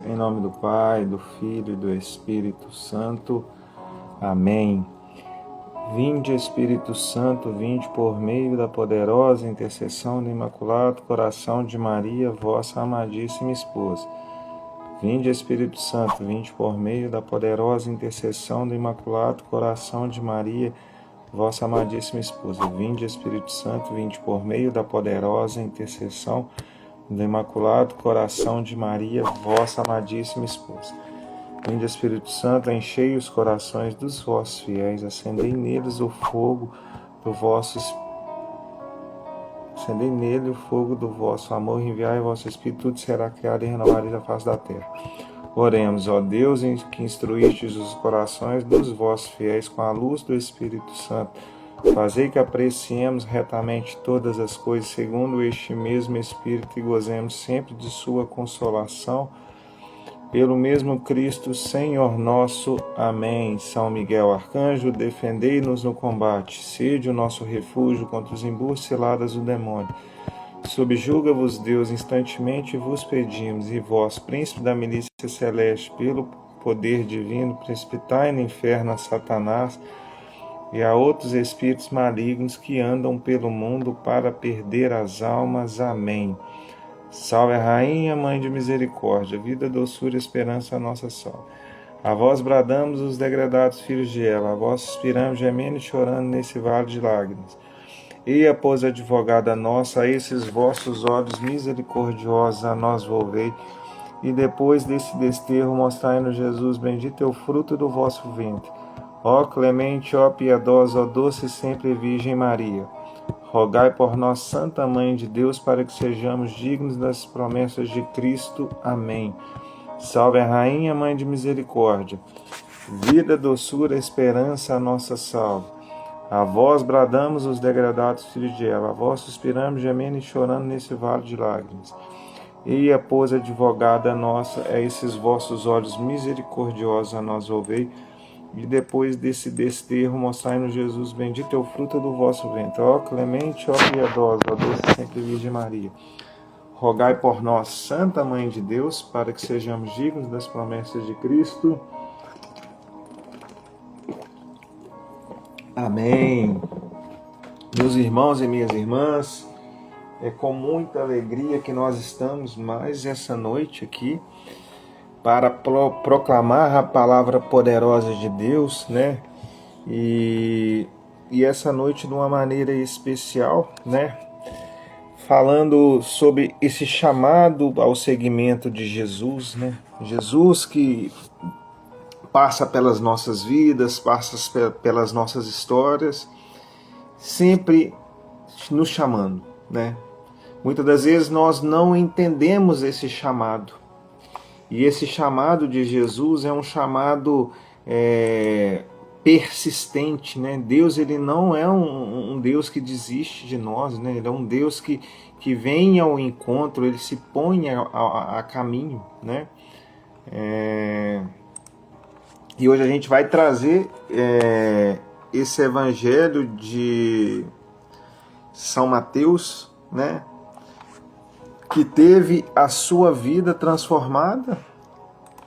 Em nome do Pai, do Filho e do Espírito Santo. Amém. Vinde, Espírito Santo, vinde por meio da poderosa intercessão do Imaculado Coração de Maria, vossa amadíssima esposa. Vinde, Espírito Santo, vinde por meio da poderosa intercessão do Imaculado Coração de Maria, vossa amadíssima esposa. Vinde, Espírito Santo, vinde por meio da poderosa intercessão do Imaculado Coração de Maria, vossa amadíssima esposa. Vinde, Espírito Santo, enchei os corações dos vossos fiéis, acendei neles o fogo do vosso Acendei nele o fogo do vosso amor, enviai o vosso Espírito, tudo será criado e renovareis a face da terra. Oremos, ó Deus, que instruístes os corações dos vossos fiéis com a luz do Espírito Santo. Fazei que apreciemos retamente todas as coisas segundo este mesmo Espírito e gozemos sempre de sua consolação. Pelo mesmo Cristo, Senhor nosso. Amém. São Miguel Arcanjo, defendei-nos no combate. Sede o nosso refúgio contra os embustes ciladas do demônio. Subjuga-vos, Deus, instantemente vos pedimos, e vós, príncipe da milícia celeste, pelo poder divino, precipitai no inferno a Satanás e a outros espíritos malignos que andam pelo mundo para perder as almas. Amém. Salve a Rainha, Mãe de Misericórdia, vida, doçura e esperança, a nossa salve. A vós bradamos os degredados filhos de Eva, a vós suspiramos, gemendo e chorando nesse vale de lágrimas. Eia, pois, advogada nossa, a esses vossos olhos misericordiosos a nós volvei, e depois desse desterro mostrai-nos Jesus, bendito é o fruto do vosso ventre. Ó clemente, ó piedosa, ó doce sempre Virgem Maria, rogai por nós, Santa Mãe de Deus, para que sejamos dignos das promessas de Cristo. Amém. Salve a Rainha, Mãe de Misericórdia, vida, doçura, esperança, a nossa salve. A vós bradamos os degradados filhos de Eva, a vós suspiramos, gemendo e chorando nesse vale de lágrimas. Eia, pois, advogada nossa, a esses vossos olhos misericordiosos a nós volvei, e depois desse desterro mostrai-nos Jesus, bendito é o fruto do vosso ventre. Ó clemente, ó piedosa, ó doce sempre Virgem Maria, rogai por nós, Santa Mãe de Deus, para que sejamos dignos das promessas de Cristo. Amém. Meus irmãos e minhas irmãs, é com muita alegria que nós estamos mais essa noite aqui para proclamar a palavra poderosa de Deus, né? E essa noite de uma maneira especial, né? Falando sobre esse chamado ao seguimento de Jesus, né? Jesus que passa pelas nossas vidas, passa pelas nossas histórias, sempre nos chamando, né? Muitas das vezes nós não entendemos esse chamado. E esse chamado de Jesus é um chamado persistente, né? Deus, ele não é um Deus que desiste de nós, né? Ele é um Deus que vem ao encontro, ele se põe a caminho, né? E hoje a gente vai trazer esse evangelho de São Mateus, né? Que teve a sua vida transformada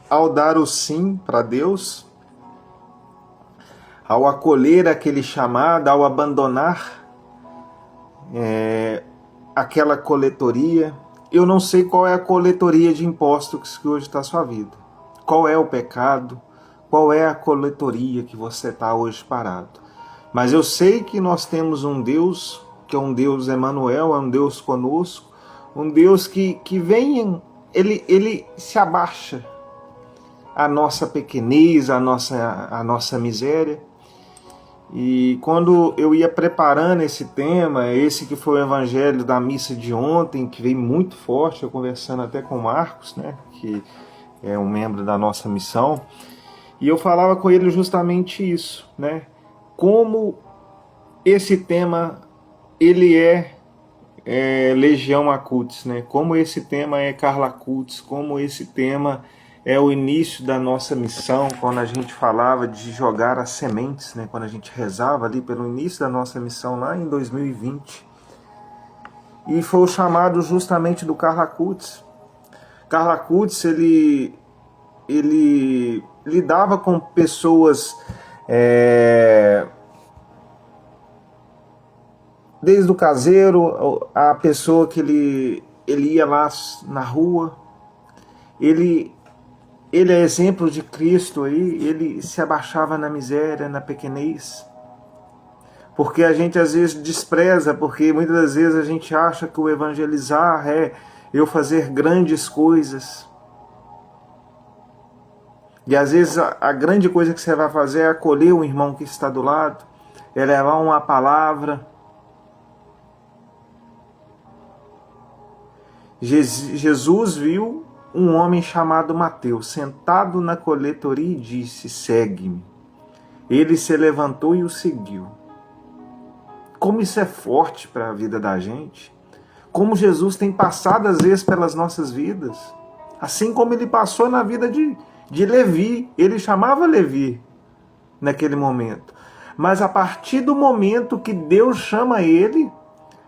ao dar o sim para Deus, ao acolher aquele chamado, ao abandonar aquela coletoria. Eu não sei qual é a coletoria de impostos que hoje está a sua vida. Qual é o pecado? Qual é a coletoria que você está hoje parado? Mas eu sei que nós temos um Deus, que é um Deus Emanuel, é um Deus conosco, um Deus que vem, ele se abaixa à nossa pequenez, à nossa miséria. E quando eu ia preparando esse tema, esse que foi o evangelho da missa de ontem, que veio muito forte, eu conversando até com o Marcos, né, que é um membro da nossa missão, e eu falava com ele justamente isso, né, como esse tema, ele é Legião Acutis, né? Como esse tema é Carla Acutis, como esse tema é o início da nossa missão, quando a gente falava de jogar as sementes, né? Quando a gente rezava ali pelo início da nossa missão lá em 2020. E foi o chamado justamente do Carla Acutis. Carla Acutis, ele ele lidava com pessoas, desde o caseiro, a pessoa que ele ia lá na rua. Ele é exemplo de Cristo aí, ele se abaixava na miséria, na pequenez. Porque a gente às vezes despreza, porque muitas das vezes a gente acha que o evangelizar é eu fazer grandes coisas. E às vezes a grande coisa que você vai fazer é acolher o irmão que está do lado, é levar uma palavra. Jesus viu um homem chamado Mateus sentado na coletoria e disse: segue-me. Ele se levantou e o seguiu. Como isso é forte para a vida da gente. Como Jesus tem passado às vezes pelas nossas vidas. Assim como ele passou na vida de Levi. Ele chamava Levi naquele momento. Mas a partir do momento que Deus chama ele,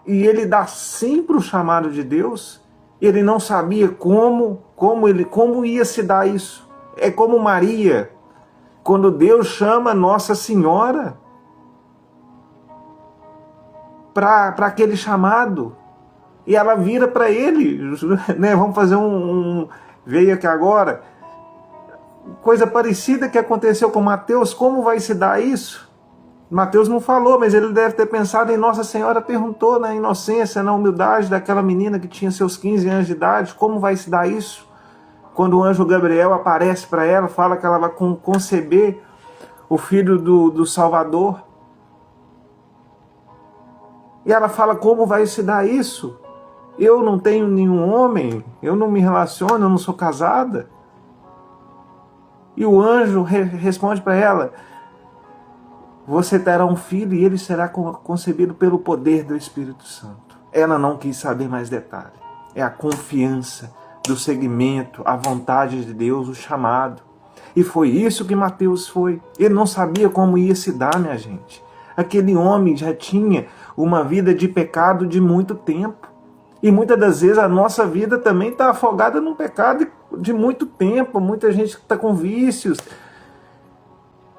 e ele dá sim para o chamado de Deus, ele não sabia como ia se dar isso. É como Maria, quando Deus chama Nossa Senhora para aquele chamado, e ela vira para ele, né? Vamos fazer veio aqui agora, coisa parecida que aconteceu com Mateus. Como vai se dar isso? Mateus não falou, mas ele deve ter pensado em Nossa Senhora. Perguntou na inocência, na humildade daquela menina que tinha seus 15 anos de idade, como vai se dar isso? Quando o anjo Gabriel aparece para ela, fala que ela vai conceber o filho do Salvador. E ela fala: como vai se dar isso? Eu não tenho nenhum homem, eu não me relaciono, eu não sou casada. E o anjo responde para ela: você terá um filho e ele será concebido pelo poder do Espírito Santo. Ela não quis saber mais detalhe. É a confiança do seguimento, a vontade de Deus, o chamado. E foi isso que Mateus foi. Ele não sabia como ia se dar, minha gente. Aquele homem já tinha uma vida de pecado de muito tempo. E muitas das vezes a nossa vida também está afogada num pecado de muito tempo. Muita gente está com vícios.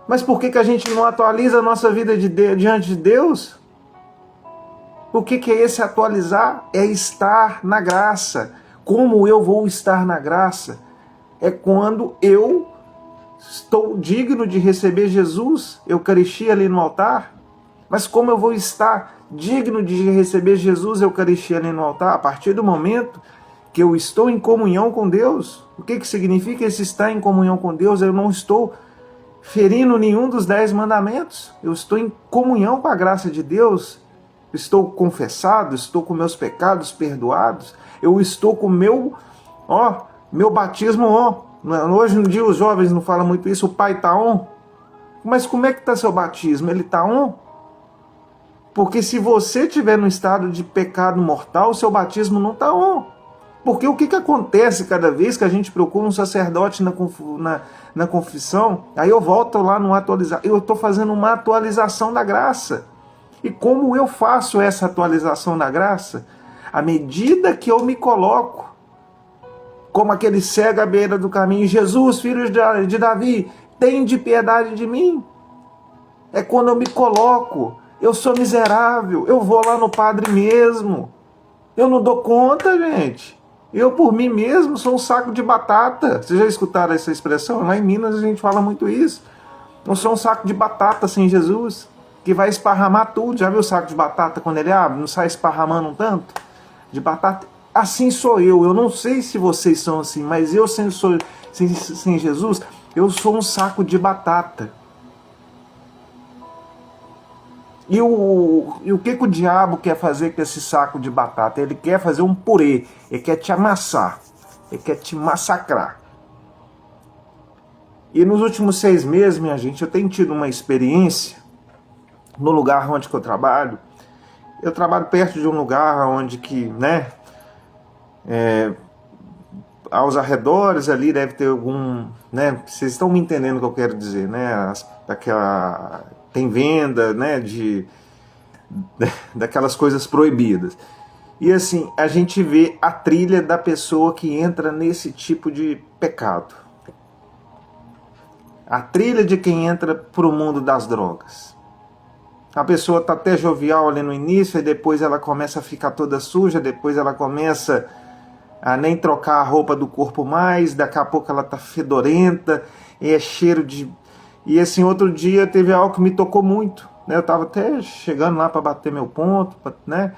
Mas por que a gente não atualiza a nossa vida diante de Deus? O que é esse atualizar? É estar na graça. Como eu vou estar na graça? É quando eu estou digno de receber Jesus, Eucaristia ali no altar. Mas como eu vou estar digno de receber Jesus, Eucaristia ali no altar? A partir do momento que eu estou em comunhão com Deus. O que significa esse estar em comunhão com Deus? Eu não estou ferindo nenhum dos 10 mandamentos. Eu estou em comunhão com a graça de Deus. Estou confessado, estou com meus pecados perdoados. Eu estou com meu batismo on. Hoje em dia os jovens não falam muito isso, o pai está on. Mas como é que está seu batismo? Ele está on? Porque se você estiver no estado de pecado mortal, o seu batismo não está on. Porque o que acontece cada vez que a gente procura um sacerdote na confissão? Aí eu volto lá no atualizar. Eu estou fazendo uma atualização da graça. E como eu faço essa atualização da graça? À medida que eu me coloco, como aquele cego à beira do caminho: Jesus, filho de Davi, tende piedade de mim. É quando eu me coloco. Eu sou miserável. Eu vou lá no padre mesmo. Eu não dou conta, gente. Eu, por mim mesmo, sou um saco de batata. Vocês já escutaram essa expressão? Lá em Minas a gente fala muito isso. Eu sou um saco de batata sem Jesus, que vai esparramar tudo. Já viu o saco de batata quando ele abre? Não sai esparramando um tanto de batata? Assim sou eu. Eu não sei se vocês são assim, mas eu, sem Jesus, eu sou um saco de batata. E o que o diabo quer fazer com esse saco de batata? Ele quer fazer um purê, ele quer te amassar, ele quer te massacrar. E nos últimos 6 meses, minha gente, eu tenho tido uma experiência no lugar onde eu trabalho. Eu trabalho perto de um lugar onde que, né, aos arredores ali deve ter algum, né, vocês estão me entendendo o que eu quero dizer, né, tem venda, né, daquelas coisas proibidas. E assim, a gente vê a trilha da pessoa que entra nesse tipo de pecado. A trilha de quem entra para o mundo das drogas. A pessoa está até jovial ali no início, e depois ela começa a ficar toda suja, depois ela começa a nem trocar a roupa do corpo mais, daqui a pouco ela está fedorenta, e é cheiro de... E assim, outro dia teve algo que me tocou muito, né? Eu estava até chegando lá para bater meu ponto, né?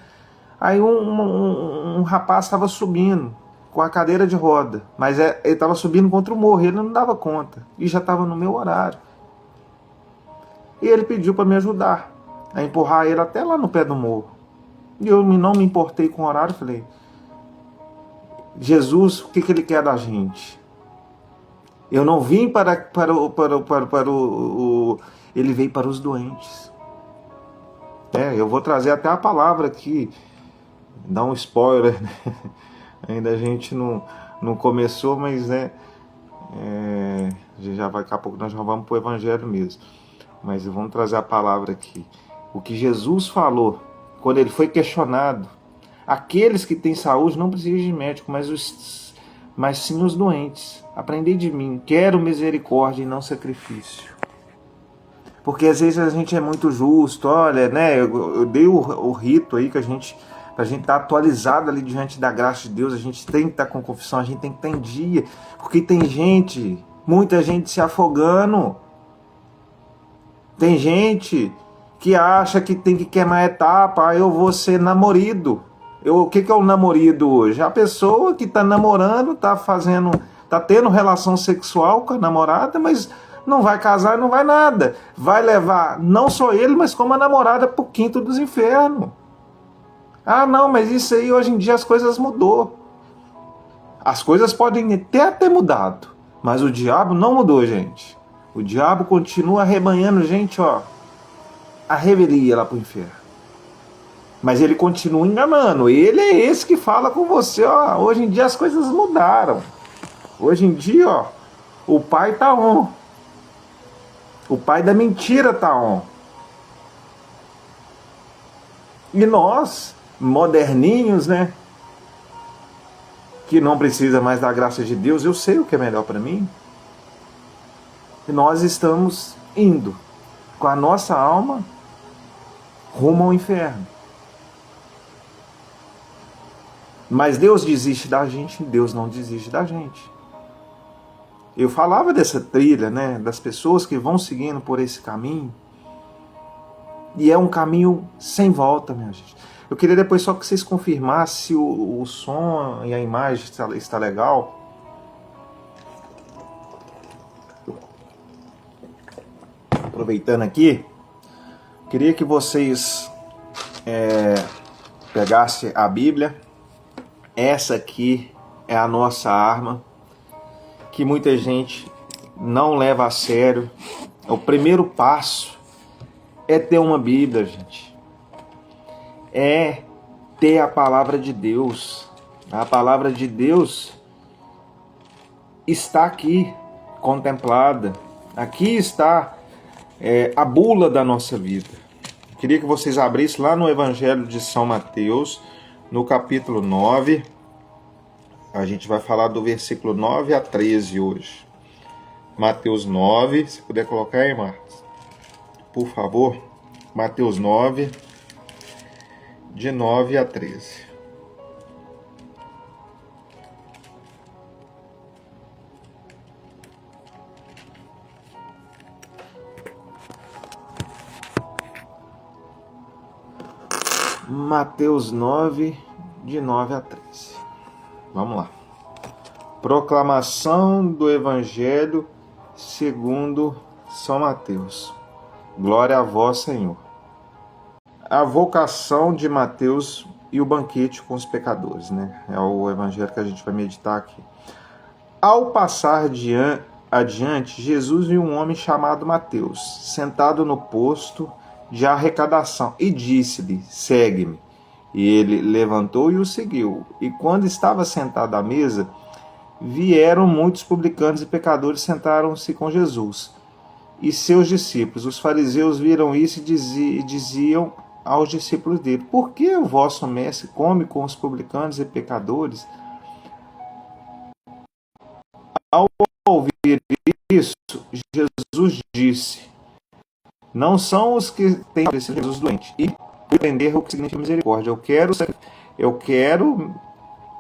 Aí um rapaz estava subindo com a cadeira de roda, mas ele estava subindo contra o morro, ele não dava conta, e já estava no meu horário. E ele pediu para me ajudar a empurrar ele até lá no pé do morro. E eu não me importei com o horário, falei, Jesus, o que ele quer da gente? Eu não vim ele veio para os doentes. Eu vou trazer até a palavra aqui, dar um spoiler, né? Ainda a gente não começou, mas né, já vai, daqui a pouco nós já vamos para o evangelho mesmo. Mas vamos trazer a palavra aqui. O que Jesus falou, quando ele foi questionado, aqueles que têm saúde não precisam de médico, mas sim os doentes. Aprendei de mim, quero misericórdia e não sacrifício. Porque às vezes a gente é muito justo, olha, né? Eu dei o rito aí que a gente estar atualizado ali diante da graça de Deus, a gente tem que estar com confissão, a gente tem que estar em dia, porque tem gente, muita gente se afogando. Tem gente que acha que tem que queimar etapa, eu vou ser namorido. O que é o namorido hoje? A pessoa que está namorando, está tendo relação sexual com a namorada, mas não vai casar, não vai nada. Vai levar não só ele, mas como a namorada para o quinto dos infernos. Ah, não, mas isso aí hoje em dia as coisas mudou. As coisas podem até ter mudado, mas o diabo não mudou, gente. O diabo continua arrebanhando gente, ó, a revelia lá pro inferno. Mas ele continua enganando. Ele é esse que fala com você, ó. Hoje em dia as coisas mudaram. Hoje em dia, ó, o pai tá on. O pai da mentira tá on. E nós, moderninhos, né, que não precisa mais da graça de Deus, eu sei o que é melhor para mim. E nós estamos indo com a nossa alma rumo ao inferno. Mas Deus desiste da gente? Deus não desiste da gente. Eu falava dessa trilha, né, das pessoas que vão seguindo por esse caminho, e é um caminho sem volta, minha gente. Eu queria depois só que vocês confirmassem se o som e a imagem está legal. Aproveitando aqui, queria que vocês pegassem a Bíblia. Essa aqui é a nossa arma, que muita gente não leva a sério. O primeiro passo é ter uma Bíblia, gente. É ter a palavra de Deus. A palavra de Deus está aqui, contemplada. Aqui está a bula da nossa vida. Queria que vocês abrissem lá no Evangelho de São Mateus, no capítulo 9. A gente vai falar do versículo 9 a 13 hoje. Mateus 9, se puder colocar aí, Marcos, por favor. Mateus 9, de 9 a 13. Mateus 9, de 9 a 13. Vamos lá. Proclamação do Evangelho segundo São Mateus. Glória a vós, Senhor. A vocação de Mateus e o banquete com os pecadores, né? É o Evangelho que a gente vai meditar aqui. Ao passar adiante, Jesus viu um homem chamado Mateus, sentado no posto de arrecadação, e disse-lhe: segue-me. E ele levantou e o seguiu. E quando estava sentado à mesa, vieram muitos publicanos e pecadores, sentaram-se com Jesus e seus discípulos. Os fariseus viram isso e diziam aos discípulos dele: por que o vosso mestre come com os publicanos e pecadores? Ao ouvir isso, Jesus disse, não são os que têm Jesus doente. E aprender o que significa misericórdia. Eu quero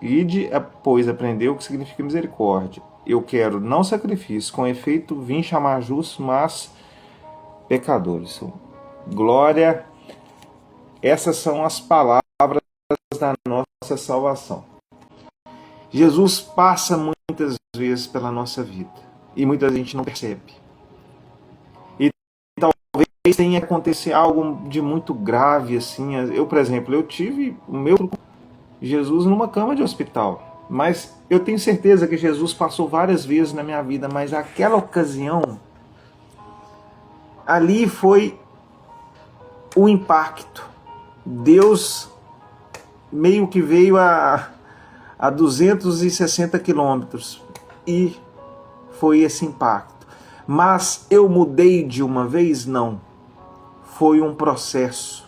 ide, pois, aprender o que significa misericórdia. Eu quero não sacrifício, com efeito vim chamar justos, mas pecadores. Glória, essas são as palavras da nossa salvação. Jesus passa muitas vezes pela nossa vida e muita gente não percebe. E talvez tenha acontecido algo de muito grave assim. Eu, por exemplo, eu tive o meu Jesus numa cama de hospital, mas eu tenho certeza que Jesus passou várias vezes na minha vida, mas aquela ocasião ali foi o impacto. Deus meio que veio a 260 quilômetros e foi esse impacto. Mas eu mudei de uma vez? Não. Foi um processo.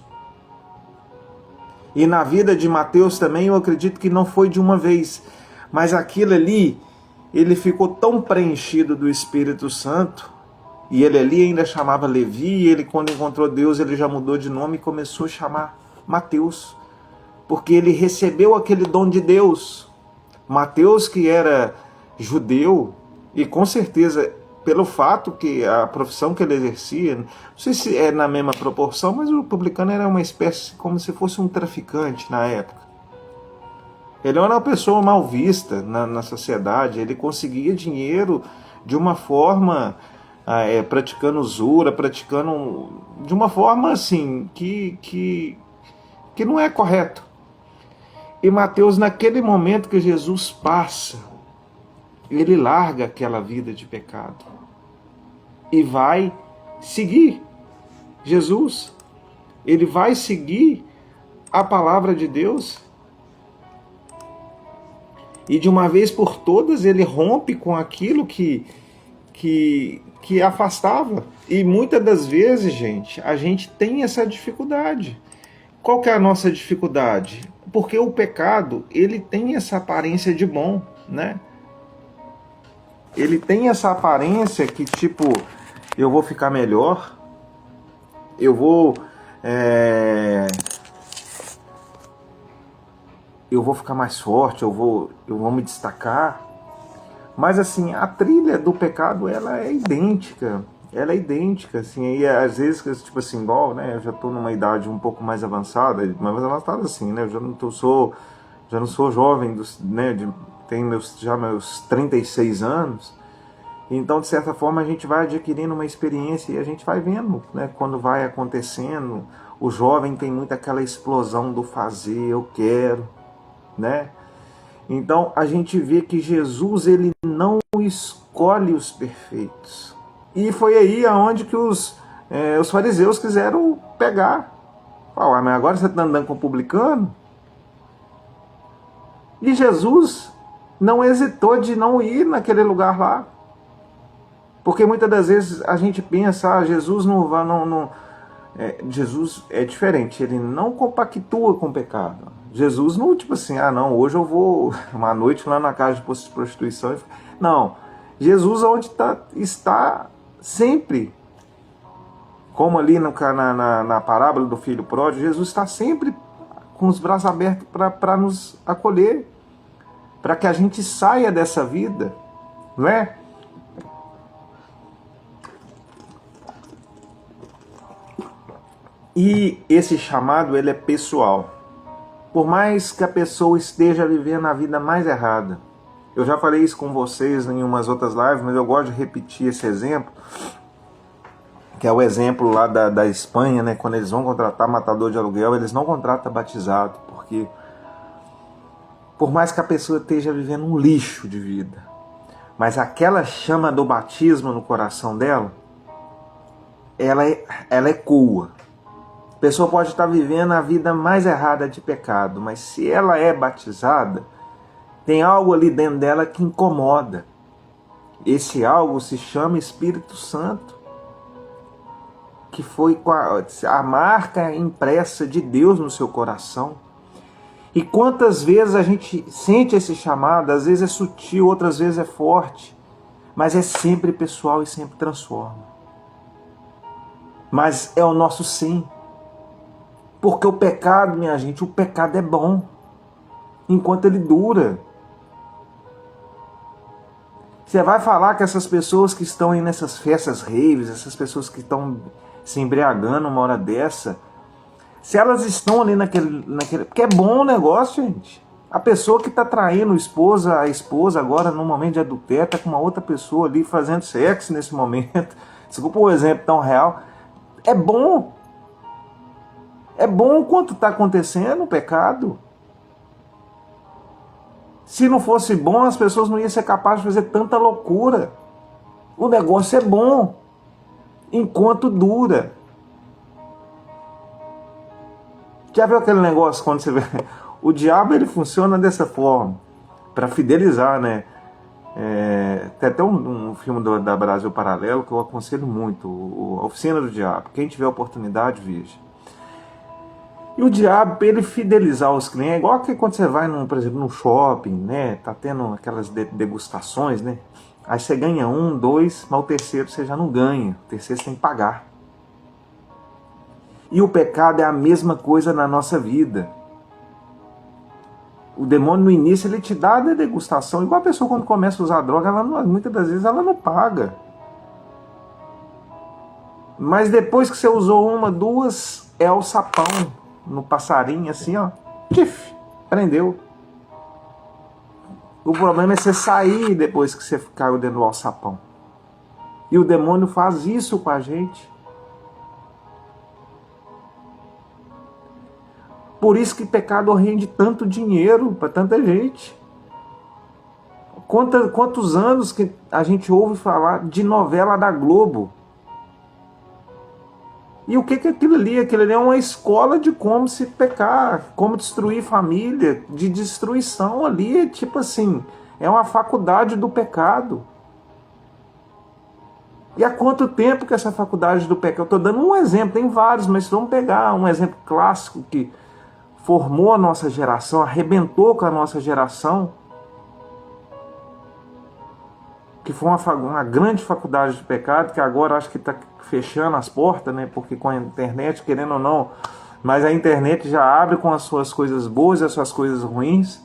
E na vida de Mateus também eu acredito que não foi de uma vez. Mas aquilo ali, ele ficou tão preenchido do Espírito Santo, e ele ali ainda chamava Levi, e ele quando encontrou Deus, ele já mudou de nome e começou a chamar Mateus. Porque ele recebeu aquele dom de Deus. Mateus, que era judeu, e com certeza, pelo fato que a profissão que ele exercia, não sei se é na mesma proporção, mas o publicano era uma espécie, como se fosse um traficante na época. Ele era uma pessoa mal vista na sociedade, ele conseguia dinheiro de uma forma, praticando usura, praticando de uma forma assim, que não é correto. E Mateus, naquele momento que Jesus passa, ele larga aquela vida de pecado e vai seguir Jesus. Ele vai seguir a palavra de Deus. E de uma vez por todas ele rompe com aquilo que afastava. E muitas das vezes, gente, a gente tem essa dificuldade. Qual que é a nossa dificuldade? Porque o pecado, ele tem essa aparência de bom, né? Ele tem essa aparência que, tipo, eu vou ficar melhor, eu vou ficar mais forte, eu vou me destacar. Mas, assim, a trilha do pecado, ela é idêntica. Ela é idêntica, assim, e às vezes, tipo assim, igual, né, eu já estou numa idade um pouco mais avançada assim, né, eu já não sou jovem, né, tenho meus 36 anos, então, de certa forma, a gente vai adquirindo uma experiência e a gente vai vendo, né, quando vai acontecendo. O jovem tem muito aquela explosão do fazer, eu quero, né, então a gente vê que Jesus, ele não escolhe os perfeitos. E foi aí aonde que os fariseus quiseram pegar. Mas agora você está andando com o publicano? E Jesus não hesitou de não ir naquele lugar lá. Porque muitas das vezes a gente pensa, Jesus não vai... Jesus é diferente, ele não compactua com o pecado. Jesus não, tipo assim, não, hoje eu vou uma noite lá na casa de prostituição. Não, Jesus onde está sempre, como ali na parábola do filho pródigo, Jesus está sempre com os braços abertos para nos acolher, para que a gente saia dessa vida, não é? E esse chamado, ele é pessoal. Por mais que a pessoa esteja vivendo a vida mais errada, eu já falei isso com vocês em umas outras lives, mas eu gosto de repetir esse exemplo, que é o exemplo lá da Espanha, né? Quando eles vão contratar matador de aluguel, eles não contratam batizado, porque por mais que a pessoa esteja vivendo um lixo de vida, mas aquela chama do batismo no coração dela, ela ecoa. A pessoa pode estar vivendo a vida mais errada de pecado, mas se ela é batizada, tem algo ali dentro dela que incomoda. Esse algo se chama Espírito Santo, que foi a marca impressa de Deus no seu coração. E quantas vezes a gente sente esse chamado, às vezes é sutil, outras vezes é forte, mas é sempre pessoal e sempre transforma. Mas é o nosso sim. Porque o pecado, minha gente, o pecado é bom. Enquanto ele dura. Você vai falar que essas pessoas que estão aí nessas festas raves, essas pessoas que estão se embriagando uma hora dessa, se elas estão ali naquele... Porque é bom o negócio, gente. A pessoa que está traindo a esposa agora no momento de adultério, está com uma outra pessoa ali fazendo sexo nesse momento. Desculpa o exemplo tão real. É bom. É bom quanto está acontecendo o pecado. Se não fosse bom, as pessoas não iam ser capazes de fazer tanta loucura. O negócio é bom, enquanto dura. Já viu aquele negócio quando você vê... O diabo, ele funciona dessa forma, para fidelizar, né? Tem até um filme da Brasil Paralelo que eu aconselho muito, A Oficina do Diabo. Quem tiver oportunidade, veja. E o diabo, para ele fidelizar os clientes, é igual que quando você vai, por exemplo, no shopping, né? Tá tendo aquelas degustações, né? Aí você ganha 1, 2, mas o terceiro você já não ganha. O terceiro você tem que pagar. E o pecado é a mesma coisa na nossa vida. O demônio no início ele te dá a degustação. Igual a pessoa quando começa a usar droga, muitas das vezes ela não paga. Mas depois que você usou 1, 2, é o sapão no passarinho assim, ó. Tif, prendeu. O problema é você sair depois que você caiu dentro do alçapão. E o demônio faz isso com a gente. Por isso que pecado rende tanto dinheiro para tanta gente. Quantos anos que a gente ouve falar de novela da Globo? E o que é aquilo ali? Aquilo ali é uma escola de como se pecar, como destruir família, de destruição ali, tipo assim, é uma faculdade do pecado. E há quanto tempo que essa faculdade do pecado... Eu estou dando um exemplo, tem vários, mas vamos pegar um exemplo clássico que formou a nossa geração, arrebentou com a nossa geração, que foi uma grande faculdade de pecado, que agora acho que está fechando as portas, né? Porque com a internet, querendo ou não, mas a internet já abre com as suas coisas boas e as suas coisas ruins,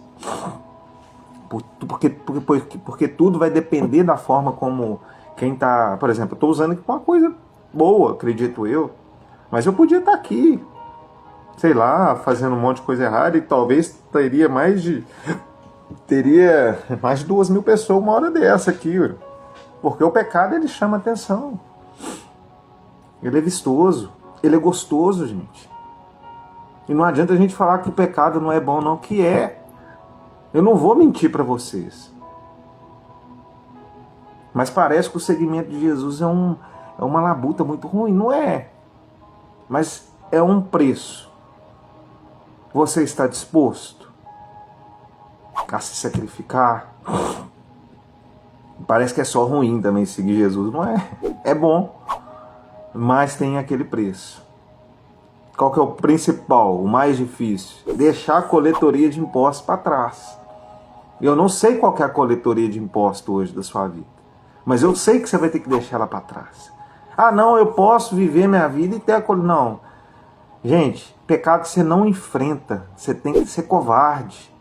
porque tudo vai depender da forma como quem está... Por exemplo, eu estou usando aqui para uma coisa boa, acredito eu, mas eu podia estar aqui, sei lá, fazendo um monte de coisa errada e talvez teria mais de 2.000 pessoas uma hora dessa aqui, porque o pecado ele chama atenção, ele é vistoso, ele é gostoso, gente. E não adianta a gente falar que o pecado não é bom, não, que é. Eu não vou mentir para vocês, mas parece que o seguimento de Jesus é uma labuta muito ruim, não é, mas é um preço. Você está disposto a se sacrificar? Parece que é só ruim também seguir Jesus, não é? É bom, mas tem aquele preço. Qual que é o principal, o mais difícil? Deixar a coletoria de impostos para trás. Eu não sei qual que é a coletoria de impostos hoje da sua vida, mas eu sei que você vai ter que deixar ela para trás. Ah, não, eu posso viver minha vida e ter a coletoria. Não. Gente, pecado você não enfrenta, você tem que ser covarde.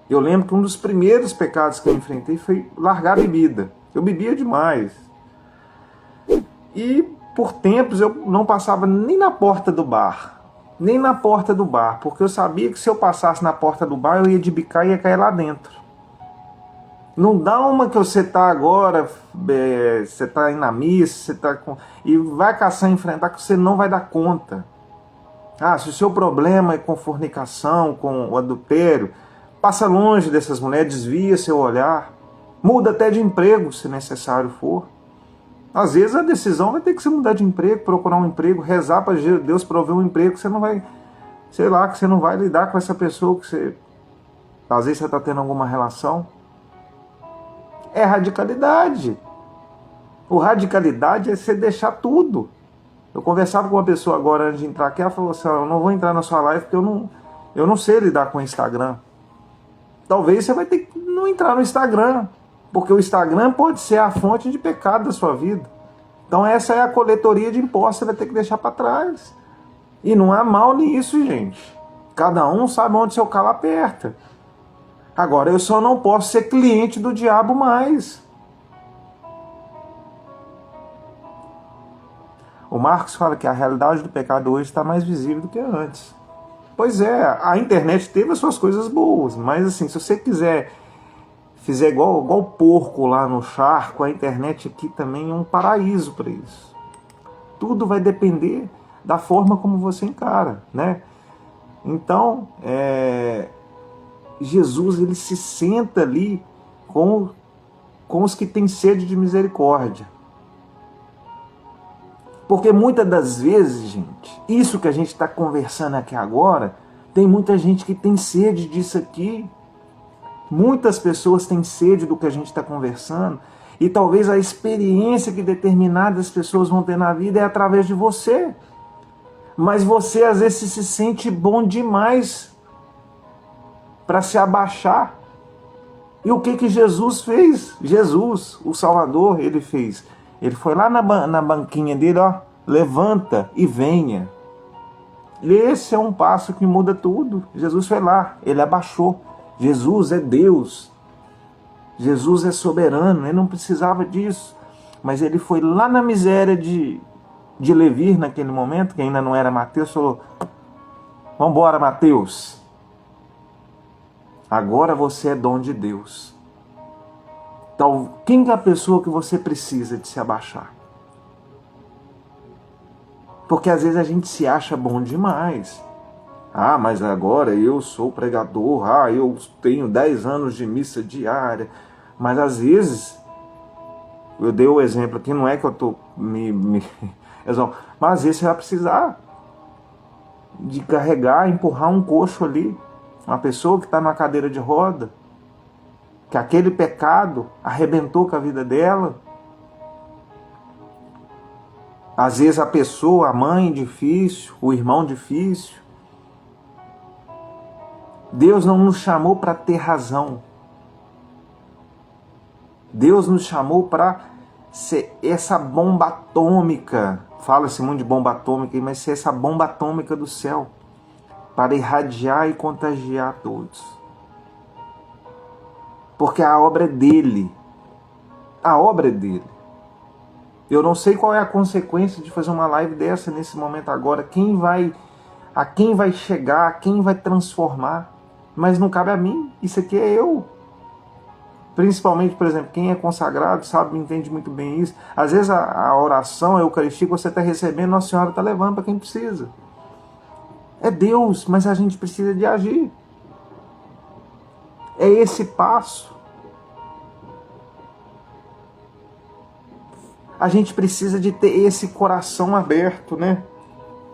Eu lembro que um dos primeiros pecados que eu enfrentei foi largar a bebida. Eu bebia demais. E por tempos eu não passava nem na porta do bar. Nem na porta do bar, porque eu sabia que se eu passasse na porta do bar eu ia de bicar e ia cair lá dentro. Não dá uma que você está agora, você está indo na missa, você está com... e vai caçar e enfrentar que você não vai dar conta. Ah, se o seu problema é com fornicação, com o adultério, passa longe dessas mulheres, desvia seu olhar, muda até de emprego, se necessário for. Às vezes a decisão vai ter que ser mudar de emprego, procurar um emprego, rezar para Deus prover um emprego, que você não vai, sei lá, que você não vai lidar com essa pessoa que você, às vezes você está tendo alguma relação. É radicalidade. O radicalidade é você deixar tudo. Eu conversava com uma pessoa agora antes de entrar aqui, ela falou assim, eu não vou entrar na sua live porque eu não sei lidar com o Instagram. Talvez você vai ter que não entrar no Instagram, porque o Instagram pode ser a fonte de pecado da sua vida. Então essa é a coletoria de impostos, você vai ter que deixar para trás. E não há mal nisso, gente. Cada um sabe onde seu calo aperta. Agora, eu só não posso ser cliente do diabo mais. O Marcos fala que a realidade do pecado hoje está mais visível do que antes. Pois é, a internet teve as suas coisas boas, mas assim, se você fizer igual o porco lá no charco, a internet aqui também é um paraíso para isso. Tudo vai depender da forma como você encara, né? Então, Jesus, ele se senta ali com os que têm sede de misericórdia. Porque muitas das vezes, gente, isso que a gente está conversando aqui agora, tem muita gente que tem sede disso aqui. Muitas pessoas têm sede do que a gente está conversando. E talvez a experiência que determinadas pessoas vão ter na vida é através de você. Mas você às vezes se sente bom demais para se abaixar. E o que Jesus fez? Jesus, o Salvador, ele fez. Ele foi lá na banquinha dele, ó, levanta e venha. E esse é um passo que muda tudo. Jesus foi lá, ele abaixou. Jesus é Deus. Jesus é soberano, ele não precisava disso. Mas ele foi lá na miséria de Levi naquele momento, que ainda não era Mateus, falou: vamos embora, Mateus. Agora você é dom de Deus. Então, quem é a pessoa que você precisa de se abaixar? Porque às vezes a gente se acha bom demais. Ah, mas agora eu sou pregador, eu tenho 10 anos de missa diária. Mas às vezes, eu dei o exemplo aqui, não é que eu estou mas às vezes você vai precisar de carregar, empurrar um coxo ali. Uma pessoa que está numa cadeira de roda, que aquele pecado arrebentou com a vida dela. Às vezes a pessoa, a mãe difícil, o irmão difícil. Deus não nos chamou para ter razão. Deus nos chamou para ser essa bomba atômica. Fala-se muito de bomba atômica, mas ser essa bomba atômica do céu. Para irradiar e contagiar todos. Porque a obra é dele. A obra é dele. Eu não sei qual é a consequência de fazer uma live dessa nesse momento agora. A quem vai chegar, a quem vai transformar. Mas não cabe a mim. Isso aqui é eu. Principalmente, por exemplo, quem é consagrado, sabe, entende muito bem isso. Às vezes a oração, a Eucaristia que você está recebendo, Nossa Senhora está levando para quem precisa. É Deus, mas a gente precisa de agir. É esse passo. A gente precisa de ter esse coração aberto, né?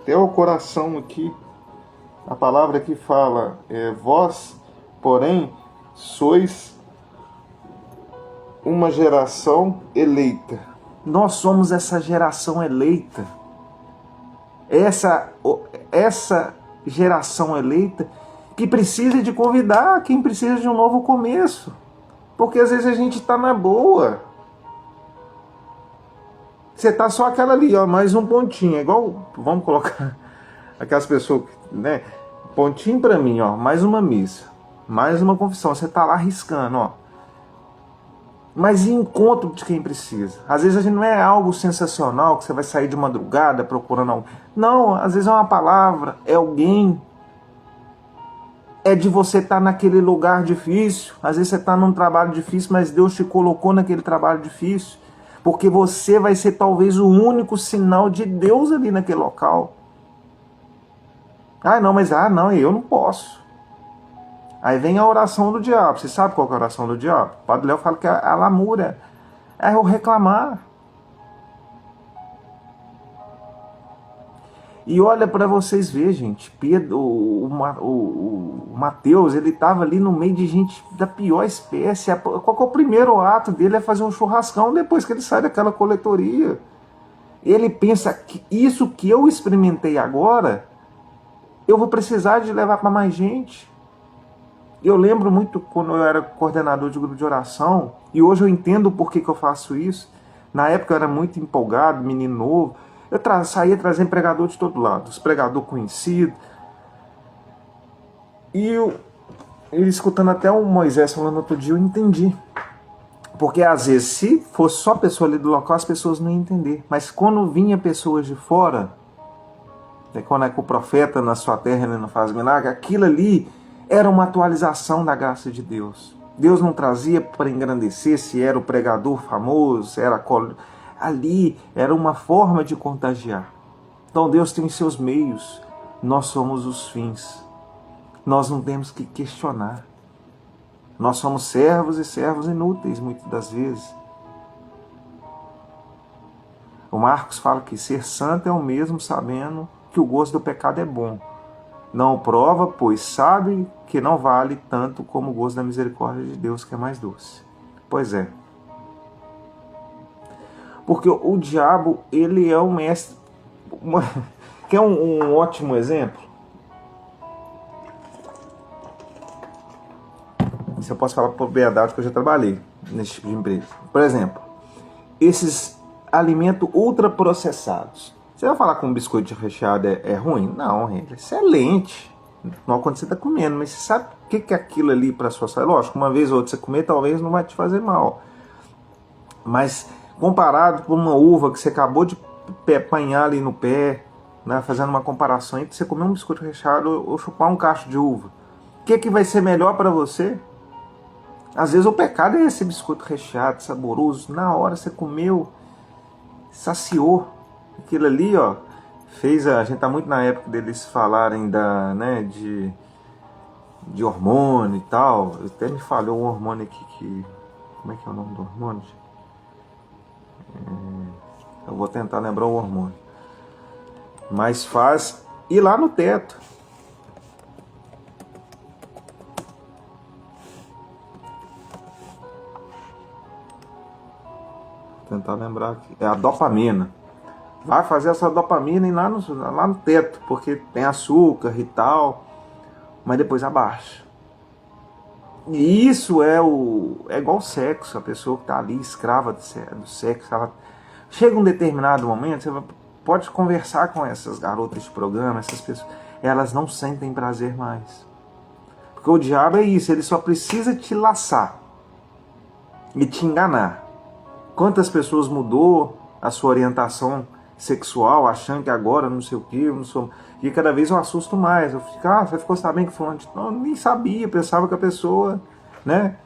Até o coração aqui. A palavra aqui fala, vós, porém, sois uma geração eleita. Nós somos essa geração eleita. Essa geração eleita que precisa de convidar quem precisa de um novo começo. Porque às vezes a gente está na boa. Você está só aquela ali, ó, mais um pontinho. É igual, vamos colocar aquelas pessoas, né? Pontinho para mim, ó, mais uma missa, mais uma confissão. Você está lá riscando, ó. Mas encontro de quem precisa. Às vezes a gente não é algo sensacional, que você vai sair de madrugada procurando algo. Não, às vezes é uma palavra, é alguém. É de você estar naquele lugar difícil. Às vezes você está num trabalho difícil, mas Deus te colocou naquele trabalho difícil. Porque você vai ser talvez o único sinal de Deus ali naquele local. Não, eu não posso. Aí vem a oração do diabo. Você sabe qual é a oração do diabo? O Padre Léo fala que é a lamúria. É o reclamar. E olha para vocês verem, gente. Pedro, o Mateus, ele estava ali no meio de gente da pior espécie. Qual que é o primeiro ato dele? É fazer um churrascão depois que ele sai daquela coletoria. Ele pensa que isso que eu experimentei agora, eu vou precisar de levar para mais gente. Eu lembro muito quando eu era coordenador de grupo de oração, e hoje eu entendo por que eu faço isso. Na época eu era muito empolgado, menino novo. Eu saía trazendo pregador de todo lado, os pregadores conhecidos. E eu escutando até o Moisés falando outro dia, eu entendi. Porque às vezes, se fosse só a pessoa ali do local, as pessoas não iam entender. Mas quando vinha pessoas de fora, quando é que o profeta na sua terra ele não faz milagre, aquilo ali era uma atualização da graça de Deus. Deus não trazia para engrandecer se era o pregador famoso, se era ali era uma forma de contagiar. Então Deus tem seus meios, nós somos os fins. Nós não temos que questionar. Nós somos servos e servos inúteis muitas das vezes. O Marcos fala que ser santo é o mesmo sabendo que o gosto do pecado é bom. Não o prova, pois sabe que não vale tanto como o gosto da misericórdia de Deus, que é mais doce. Pois é. Porque o diabo, ele é o mestre. Quer um ótimo exemplo? Isso eu posso falar por propriedade, que eu já trabalhei nesse tipo de empresa. Por exemplo, esses alimentos ultraprocessados. Você vai falar que um biscoito recheado é ruim? Não, é excelente. Não quando você está comendo, mas você sabe o que é aquilo ali para a sua saúde? Lógico, uma vez ou outra você comer, talvez não vai te fazer mal. Mas comparado com uma uva que você acabou de apanhar ali no pé, né, fazendo uma comparação entre você comer um biscoito recheado ou chupar um cacho de uva, o que vai ser melhor para você? Às vezes o pecado é esse biscoito recheado, saboroso, na hora você comeu, saciou. Aquilo ali, ó, fez a gente tá muito na época deles falarem de hormônio e tal. Até me falhou um hormônio aqui que... Como é que é o nome do hormônio? Eu vou tentar lembrar o hormônio. Mas faz ir lá no teto. Vou tentar lembrar aqui. É a dopamina. Vai fazer essa dopamina e ir lá no teto, porque tem açúcar e tal, mas depois abaixa. E isso é igual sexo, a pessoa que está ali escrava do sexo, ela chega um determinado momento, você pode conversar com essas garotas de programa, essas pessoas, elas não sentem prazer mais. Porque o diabo é isso, ele só precisa te laçar e te enganar. Quantas pessoas mudou a sua orientação sexual, achando que agora não sei o que, eu não sou... E cada vez eu assusto mais. Eu fico, você ficou sabendo que fulano de... Não, nem sabia, pensava que a pessoa, né?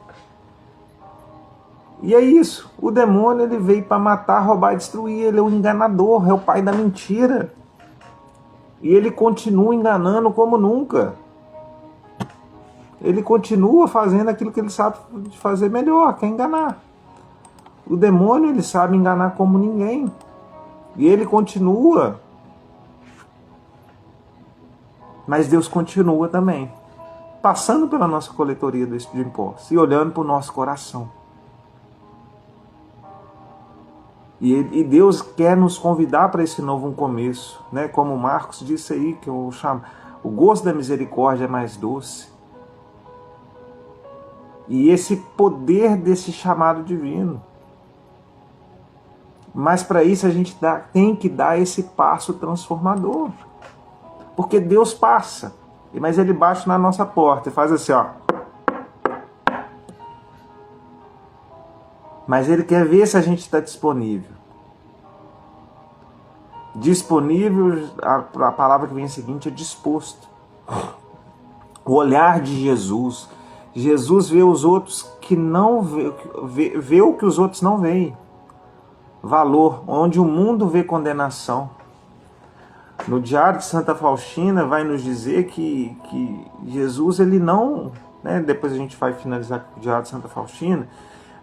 E é isso. O demônio, ele veio para matar, roubar e destruir. Ele é o enganador, é o pai da mentira. E ele continua enganando como nunca. Ele continua fazendo aquilo que ele sabe fazer melhor, que é enganar. O demônio, ele sabe enganar como ninguém. E ele continua. Mas Deus continua também. Passando pela nossa coletoria de impostos. E olhando para o nosso coração. E Deus quer nos convidar para esse novo começo. Né? Como Marcos disse aí, que eu chamo, o gosto da misericórdia é mais doce. E esse poder desse chamado divino. Mas para isso a gente tem que dar esse passo transformador. Porque Deus passa, mas Ele bate na nossa porta e faz assim, ó. Mas Ele quer ver se a gente está disponível. Disponível, a palavra que vem a seguinte é disposto. O olhar de Jesus. Jesus vê os outros que não vê o que os outros não veem. Valor, onde o mundo vê condenação. No Diário de Santa Faustina vai nos dizer que Jesus, ele não, né, depois a gente vai finalizar com o Diário de Santa Faustina,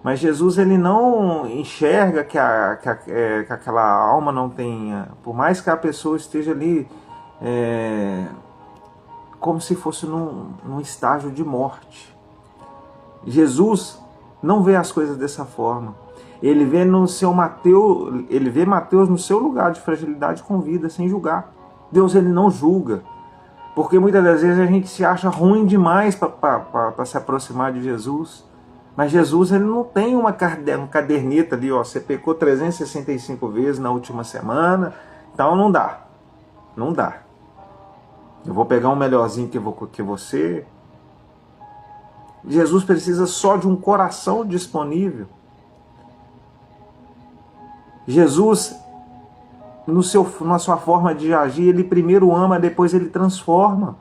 mas Jesus, ele não enxerga que aquela alma não tenha, por mais que a pessoa esteja ali como se fosse num estágio de morte. Jesus não vê as coisas dessa forma. Ele vê Mateus no seu lugar de fragilidade com vida, sem julgar. Deus, ele não julga. Porque muitas das vezes a gente se acha ruim demais para se aproximar de Jesus. Mas Jesus, ele não tem uma caderneta ali, ó, você pecou 365 vezes na última semana, então não dá. Não dá. Eu vou pegar um melhorzinho que você. Jesus precisa só de um coração disponível. Jesus, na sua forma de agir, ele primeiro ama, depois ele transforma.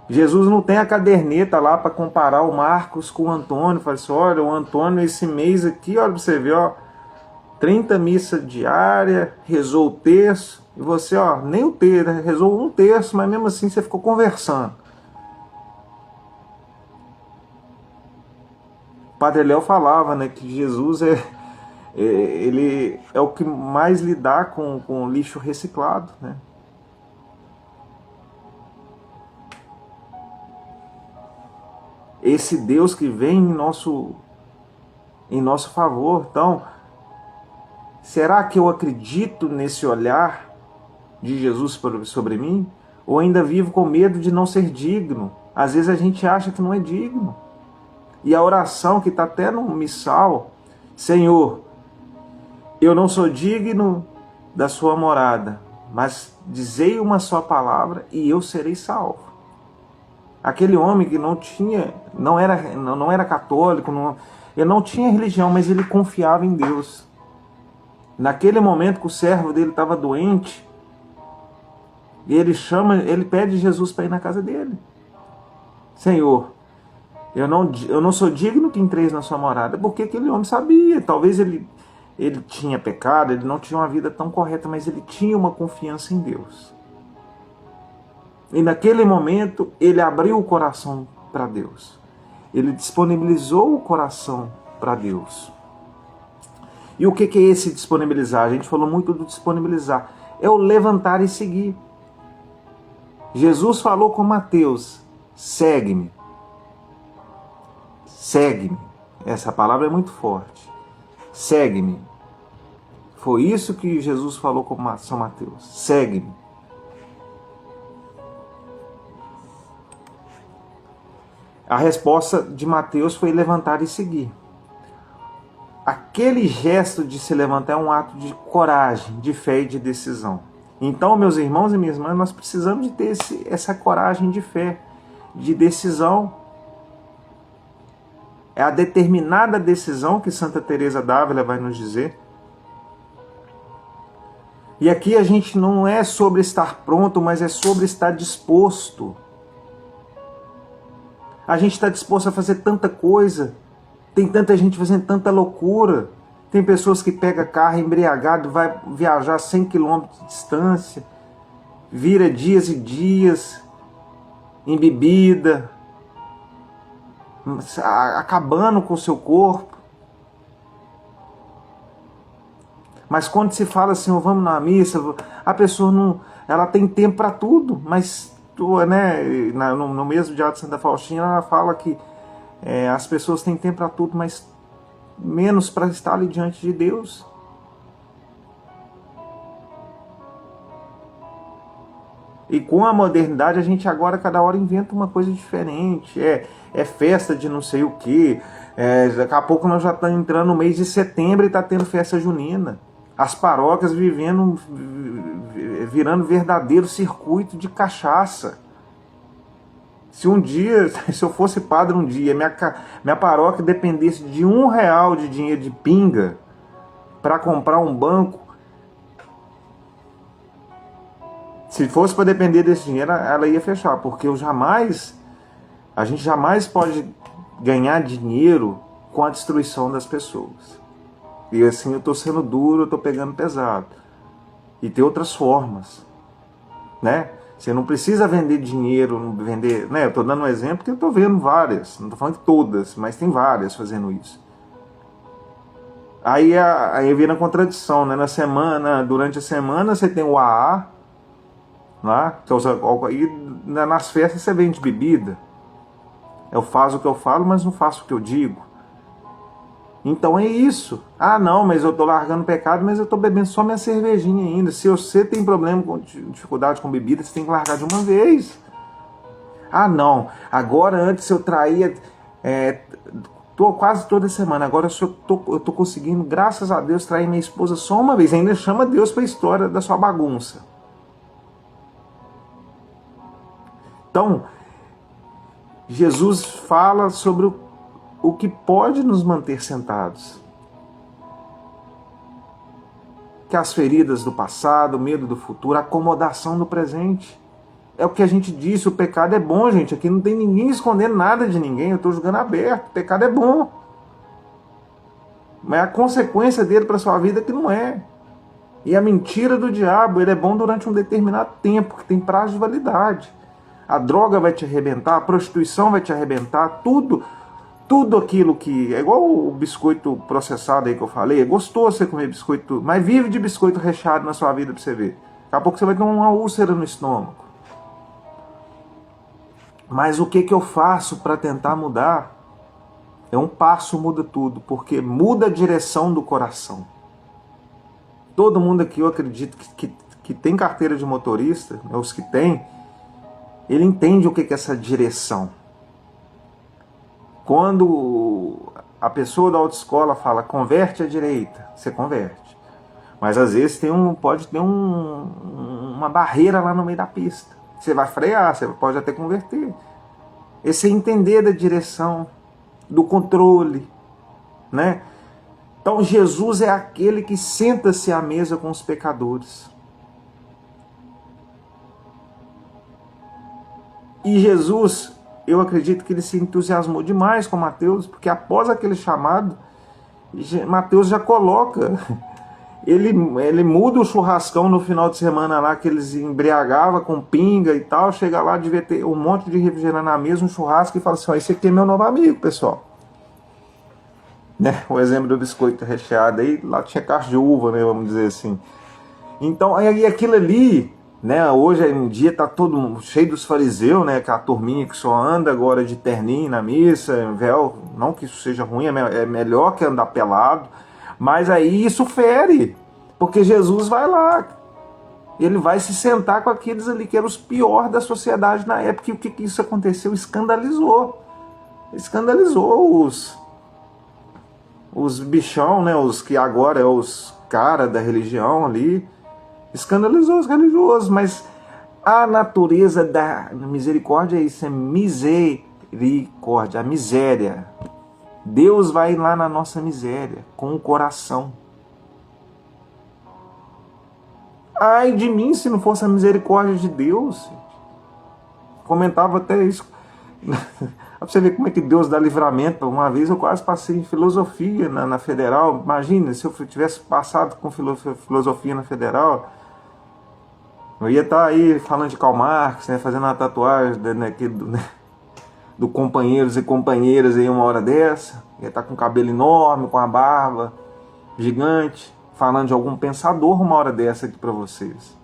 Jesus não tem a caderneta lá para comparar o Marcos com o Antônio. Fala assim, olha, o Antônio esse mês aqui, olha para você ver, ó, 30 missas diárias, rezou o terço, e você, ó, nem o terço, rezou um terço, mas mesmo assim você ficou conversando. O Padre Léo falava, né, que Jesus ele é o que mais lidar com lixo reciclado, né? Esse Deus que vem em nosso favor. Então, será que eu acredito nesse olhar de Jesus sobre mim? Ou ainda vivo com medo de não ser digno? Às vezes a gente acha que não é digno. E a oração que está até no missal, Senhor, eu não sou digno da sua morada, mas dizei uma só palavra e eu serei salvo. Aquele homem que não era católico, ele não tinha religião, mas ele confiava em Deus. Naquele momento que o servo dele estava doente, ele pede Jesus para ir na casa dele. Senhor, eu não sou digno que entreis na sua morada, porque aquele homem sabia, talvez ele tinha pecado, ele não tinha uma vida tão correta, mas ele tinha uma confiança em Deus. E naquele momento, ele abriu o coração para Deus. Ele disponibilizou o coração para Deus. E o que é esse disponibilizar? A gente falou muito do disponibilizar. É o levantar e seguir. Jesus falou com Mateus, segue-me. Segue-me. Essa palavra é muito forte. Segue-me. Foi isso que Jesus falou com São Mateus. Segue-me. A resposta de Mateus foi levantar e seguir. Aquele gesto de se levantar é um ato de coragem, de fé e de decisão. Então, meus irmãos e minhas irmãs, nós precisamos de ter essa coragem de fé, de decisão. É a determinada decisão que Santa Teresa d'Ávila vai nos dizer. E aqui a gente não é sobre estar pronto, mas é sobre estar disposto. A gente está disposto a fazer tanta coisa. Tem tanta gente fazendo tanta loucura. Tem pessoas que pegam carro embriagado, vai viajar 100 km de distância, vira dias e dias em bebida, acabando com o seu corpo. Mas quando se fala assim, vamos na missa, a pessoa não, ela tem tempo para tudo, mas né, no mesmo Diário de Santa Faustina, ela fala que as pessoas têm tempo para tudo, mas menos para estar ali diante de Deus. E com a modernidade, a gente agora, cada hora, inventa uma coisa diferente. É festa de não sei o quê. Daqui a pouco nós já estamos entrando no mês de setembro e está tendo festa junina. As paróquias virando verdadeiro circuito de cachaça. Se eu fosse padre um dia, minha paróquia dependesse de R$1 de dinheiro de pinga para comprar um banco, se fosse para depender desse dinheiro, ela ia fechar, porque a gente jamais pode ganhar dinheiro com a destruição das pessoas. E assim eu estou sendo duro, eu estou pegando pesado. E tem outras formas, né? Você não precisa vender dinheiro, né? Eu estou dando um exemplo porque eu estou vendo várias, não estou falando que todas, mas tem várias fazendo isso. Aí vira a contradição, né? Durante a semana você tem o AA, lá, e nas festas você vende bebida. Eu faço o que eu falo, mas não faço o que eu digo. Então é isso. Ah, não, mas eu estou largando o pecado, mas eu estou bebendo só minha cervejinha ainda. Se você tem problema, dificuldade com bebida, você tem que largar de uma vez. Ah, não, agora antes eu traía quase toda semana, agora eu tô conseguindo, graças a Deus, trair minha esposa só uma vez. Ainda chama Deus para a história da sua bagunça. Então, Jesus fala sobre o que pode nos manter sentados. Que as feridas do passado, o medo do futuro, a acomodação do presente. É o que a gente disse, o pecado é bom, gente. Aqui não tem ninguém escondendo nada de ninguém, eu estou jogando aberto. O pecado é bom. Mas a consequência dele para a sua vida é que não é. E a mentira do diabo, ele é bom durante um determinado tempo, que tem prazo de validade. A droga vai te arrebentar, a prostituição vai te arrebentar, tudo aquilo que... É igual o biscoito processado aí que eu falei, é gostoso você comer biscoito, mas vive de biscoito recheado na sua vida para você ver. Daqui a pouco você vai ter uma úlcera no estômago. Mas o que eu faço para tentar mudar? É um passo muda tudo, porque muda a direção do coração. Todo mundo aqui, eu acredito, que tem carteira de motorista, né, os que têm, ele entende o que é essa direção. Quando a pessoa da autoescola fala, converte à direita, você converte. Mas às vezes pode ter uma barreira lá no meio da pista. Você vai frear, você pode até converter. Esse é entender da direção, do controle, né? Então Jesus é aquele que senta-se à mesa com os pecadores. E Jesus, eu acredito que ele se entusiasmou demais com Mateus, porque após aquele chamado, Mateus já coloca, ele muda o churrascão no final de semana lá, que eles embriagavam com pinga e tal, chega lá, devia ter um monte de refrigerante na mesa, um churrasco, e fala assim, ó, esse aqui é meu novo amigo, pessoal. Né? O exemplo do biscoito recheado aí, lá tinha caixa de uva, né, vamos dizer assim. Então, aí aquilo ali, né, hoje em dia tá todo mundo cheio dos fariseus, né, que a turminha que só anda agora de terninho na missa, véu, não que isso seja ruim, é melhor que andar pelado, mas aí isso fere, porque Jesus vai lá, ele vai se sentar com aqueles ali que eram os piores da sociedade na época, e o que isso aconteceu? Escandalizou os bichão, né, os que agora é os caras da religião ali, escandalizou os religiosos, mas a natureza da misericórdia é isso, é misericórdia, a miséria. Deus vai lá na nossa miséria, com o coração. Ai de mim se não fosse a misericórdia de Deus. Comentava até isso. Pra você ver como é que Deus dá livramento. Uma vez eu quase passei em filosofia na Federal. Imagina, se eu tivesse passado com filosofia na Federal, eu ia estar aí falando de Karl Marx, né, fazendo uma tatuagem do companheiros e companheiras aí uma hora dessa. Ia estar com o cabelo enorme, com a barba gigante, falando de algum pensador uma hora dessa aqui para vocês.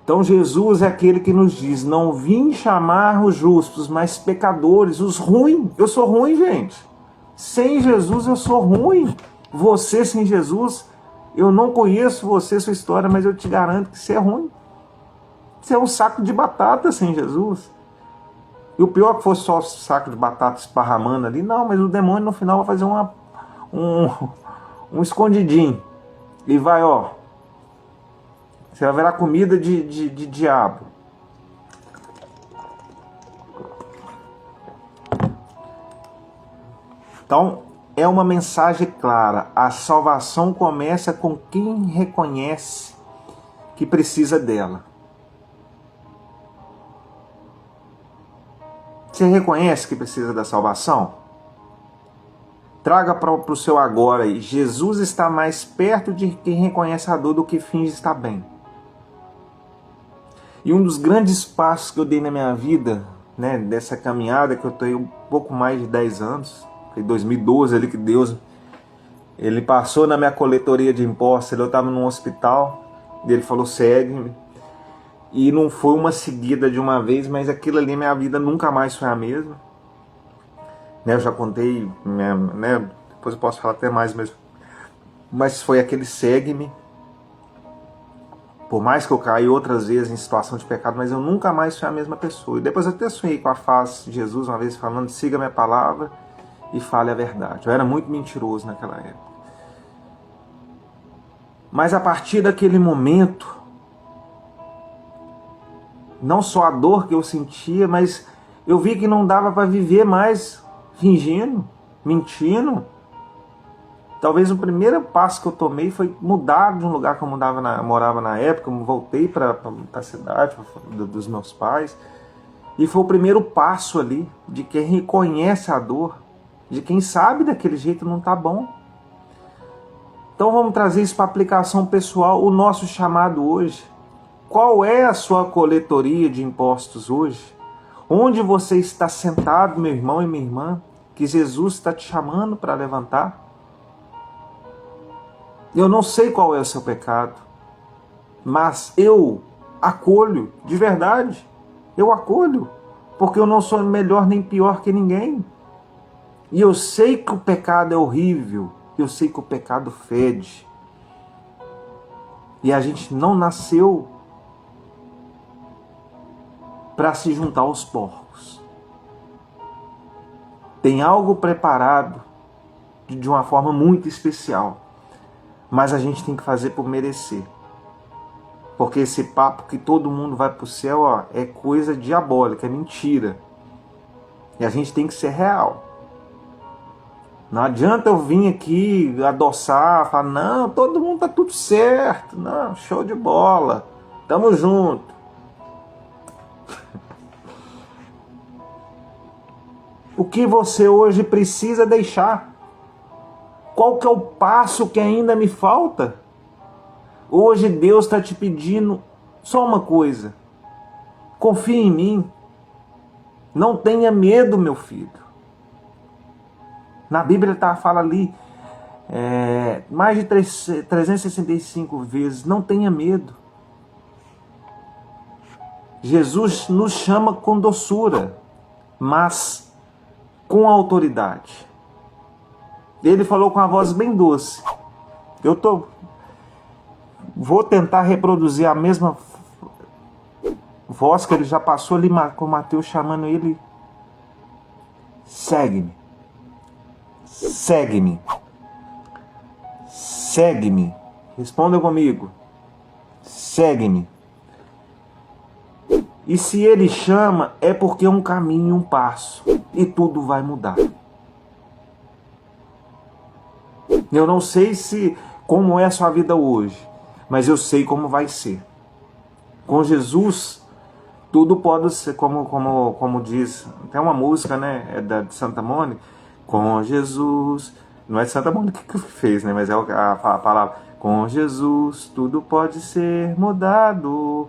Então Jesus é aquele que nos diz, não vim chamar os justos, mas pecadores, os ruins. Eu sou ruim, gente. Sem Jesus eu sou ruim. Você sem Jesus, eu não conheço você, sua história, mas eu te garanto que você é ruim. Você é um saco de batata sem Jesus. E o pior que fosse só saco de batata esparramando ali, não, mas o demônio no final vai fazer um escondidinho. E vai, ó, você vai virar comida de diabo. Então, é uma mensagem clara. A salvação começa com quem reconhece que precisa dela. Você reconhece que precisa da salvação? Traga para o seu agora aí. Jesus está mais perto de quem reconhece a dor do que finge estar bem. E um dos grandes passos que eu dei na minha vida, né, dessa caminhada que eu tenho um pouco mais de 10 anos, foi em 2012 ali que Deus, ele passou na minha coletoria de impostos, eu estava num hospital, e ele falou, segue-me. E não foi uma seguida de uma vez, mas aquilo ali, minha vida nunca mais foi a mesma. Né, eu já contei, né, depois eu posso falar até mais mesmo. Mas foi aquele segue-me. Por mais que eu caí outras vezes em situação de pecado, mas eu nunca mais fui a mesma pessoa. E depois eu até sonhei com a face de Jesus uma vez falando: siga minha palavra e fale a verdade. Eu era muito mentiroso naquela época. Mas a partir daquele momento, não só a dor que eu sentia, mas eu vi que não dava para viver mais fingindo, mentindo. Talvez o primeiro passo que eu tomei foi mudar de um lugar que eu morava na época. Eu voltei para a cidade dos meus pais. E foi o primeiro passo ali de quem reconhece a dor, de quem sabe daquele jeito não está bom. Então vamos trazer isso para aplicação pessoal. O nosso chamado hoje. Qual é a sua coletoria de impostos hoje? Onde você está sentado, meu irmão e minha irmã, que Jesus está te chamando para levantar? Eu não sei qual é o seu pecado, mas eu acolho, de verdade. Eu acolho, porque eu não sou melhor nem pior que ninguém. E eu sei que o pecado é horrível, eu sei que o pecado fede. E a gente não nasceu para se juntar aos porcos. Tem algo preparado de uma forma muito especial. Mas a gente tem que fazer por merecer. Porque esse papo que todo mundo vai para o céu, ó, é coisa diabólica, é mentira. E a gente tem que ser real. Não adianta eu vir aqui adoçar, falar, não, todo mundo tá tudo certo. Não, show de bola. Tamo junto. O que você hoje precisa deixar? Qual que é o passo que ainda me falta? Hoje Deus está te pedindo só uma coisa. Confie em mim. Não tenha medo, meu filho. Na Bíblia fala ali, mais de 365 vezes, não tenha medo. Jesus nos chama com doçura, mas com autoridade. Ele falou com a voz bem doce. Vou tentar reproduzir a mesma voz que ele já passou ali com Mateus, chamando ele: segue-me, segue-me, segue-me. Responda comigo: segue-me. E se ele chama, é porque é um caminho, um passo, e tudo vai mudar. Eu não sei como é a sua vida hoje, mas eu sei como vai ser. Com Jesus, tudo pode ser, como diz, tem uma música, né, de Santa Mônica, com Jesus, não é de Santa Mônica que fez, né, mas é a palavra, com Jesus, tudo pode ser mudado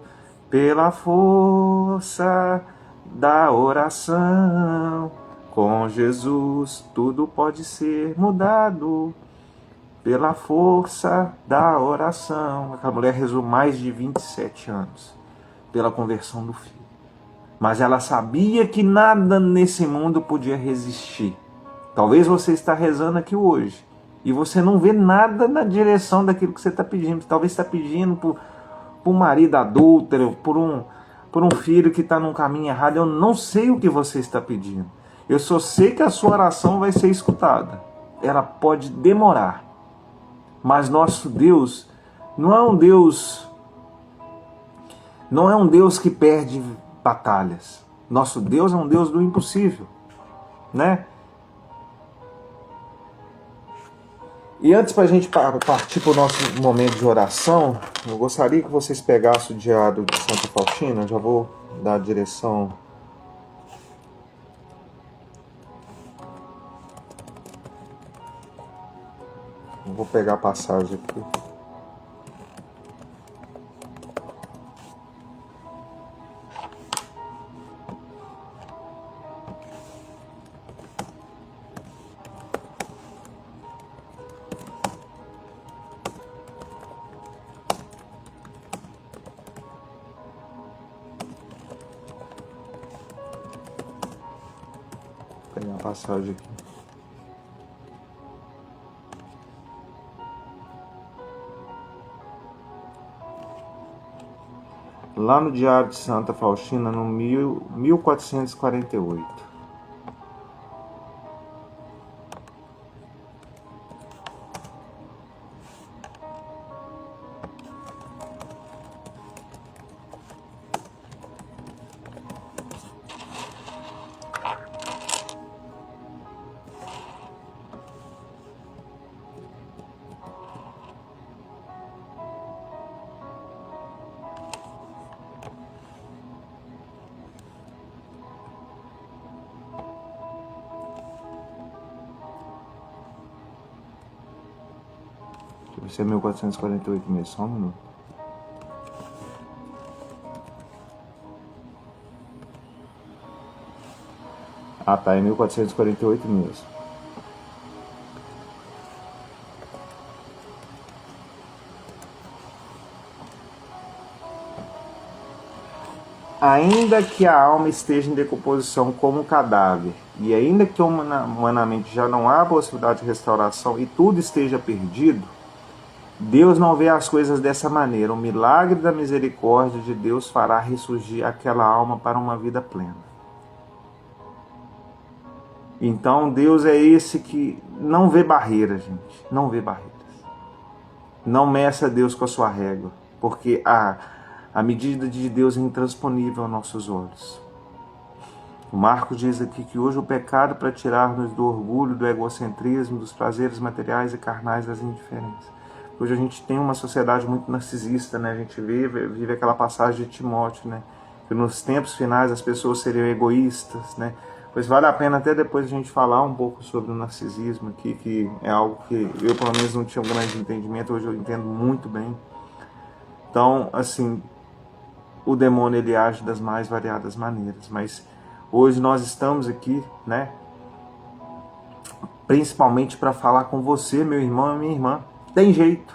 pela força da oração. Com Jesus, tudo pode ser mudado pela força da oração. Aquela mulher rezou mais de 27 anos pela conversão do filho. Mas ela sabia que nada nesse mundo podia resistir. Talvez você está rezando aqui hoje e você não vê nada na direção daquilo que você está pedindo. Talvez você está pedindo por um marido adúltero, por um filho que está num caminho errado. Eu não sei o que você está pedindo. Eu só sei que a sua oração vai ser escutada. Ela pode demorar. Mas nosso Deus não é um Deus que perde batalhas. Nosso Deus é um Deus do impossível, né? E antes para a gente partir para o nosso momento de oração, eu gostaria que vocês pegassem o diário de Santa Faustina. Já vou dar a direção. Eu vou pegar a passagem aqui. Vou pegar a passagem aqui. lá no Diário de Santa Faustina, no 1448. Isso é 1448 mesmo, só um minuto. Ah, tá, é 1448 mesmo. Ainda que a alma esteja em decomposição como um cadáver, e ainda que humanamente já não há possibilidade de restauração e tudo esteja perdido, Deus não vê as coisas dessa maneira. O milagre da misericórdia de Deus fará ressurgir aquela alma para uma vida plena. Então Deus é esse que não vê barreiras, gente. Não vê barreiras. Não meça Deus com a sua régua, porque a medida de Deus é intransponível aos nossos olhos. O Marcos diz aqui que hoje o pecado para tirar-nos do orgulho, do egocentrismo, dos prazeres materiais e carnais, das indiferenças. Hoje a gente tem uma sociedade muito narcisista, né? A gente vive aquela passagem de Timóteo, né? Que nos tempos finais as pessoas seriam egoístas, né? Pois vale a pena até depois a gente falar um pouco sobre o narcisismo aqui, que é algo que eu pelo menos não tinha um grande entendimento, hoje eu entendo muito bem. Então, assim, o demônio ele age das mais variadas maneiras, mas hoje nós estamos aqui, né? Principalmente para falar com você, meu irmão e minha irmã. Tem jeito.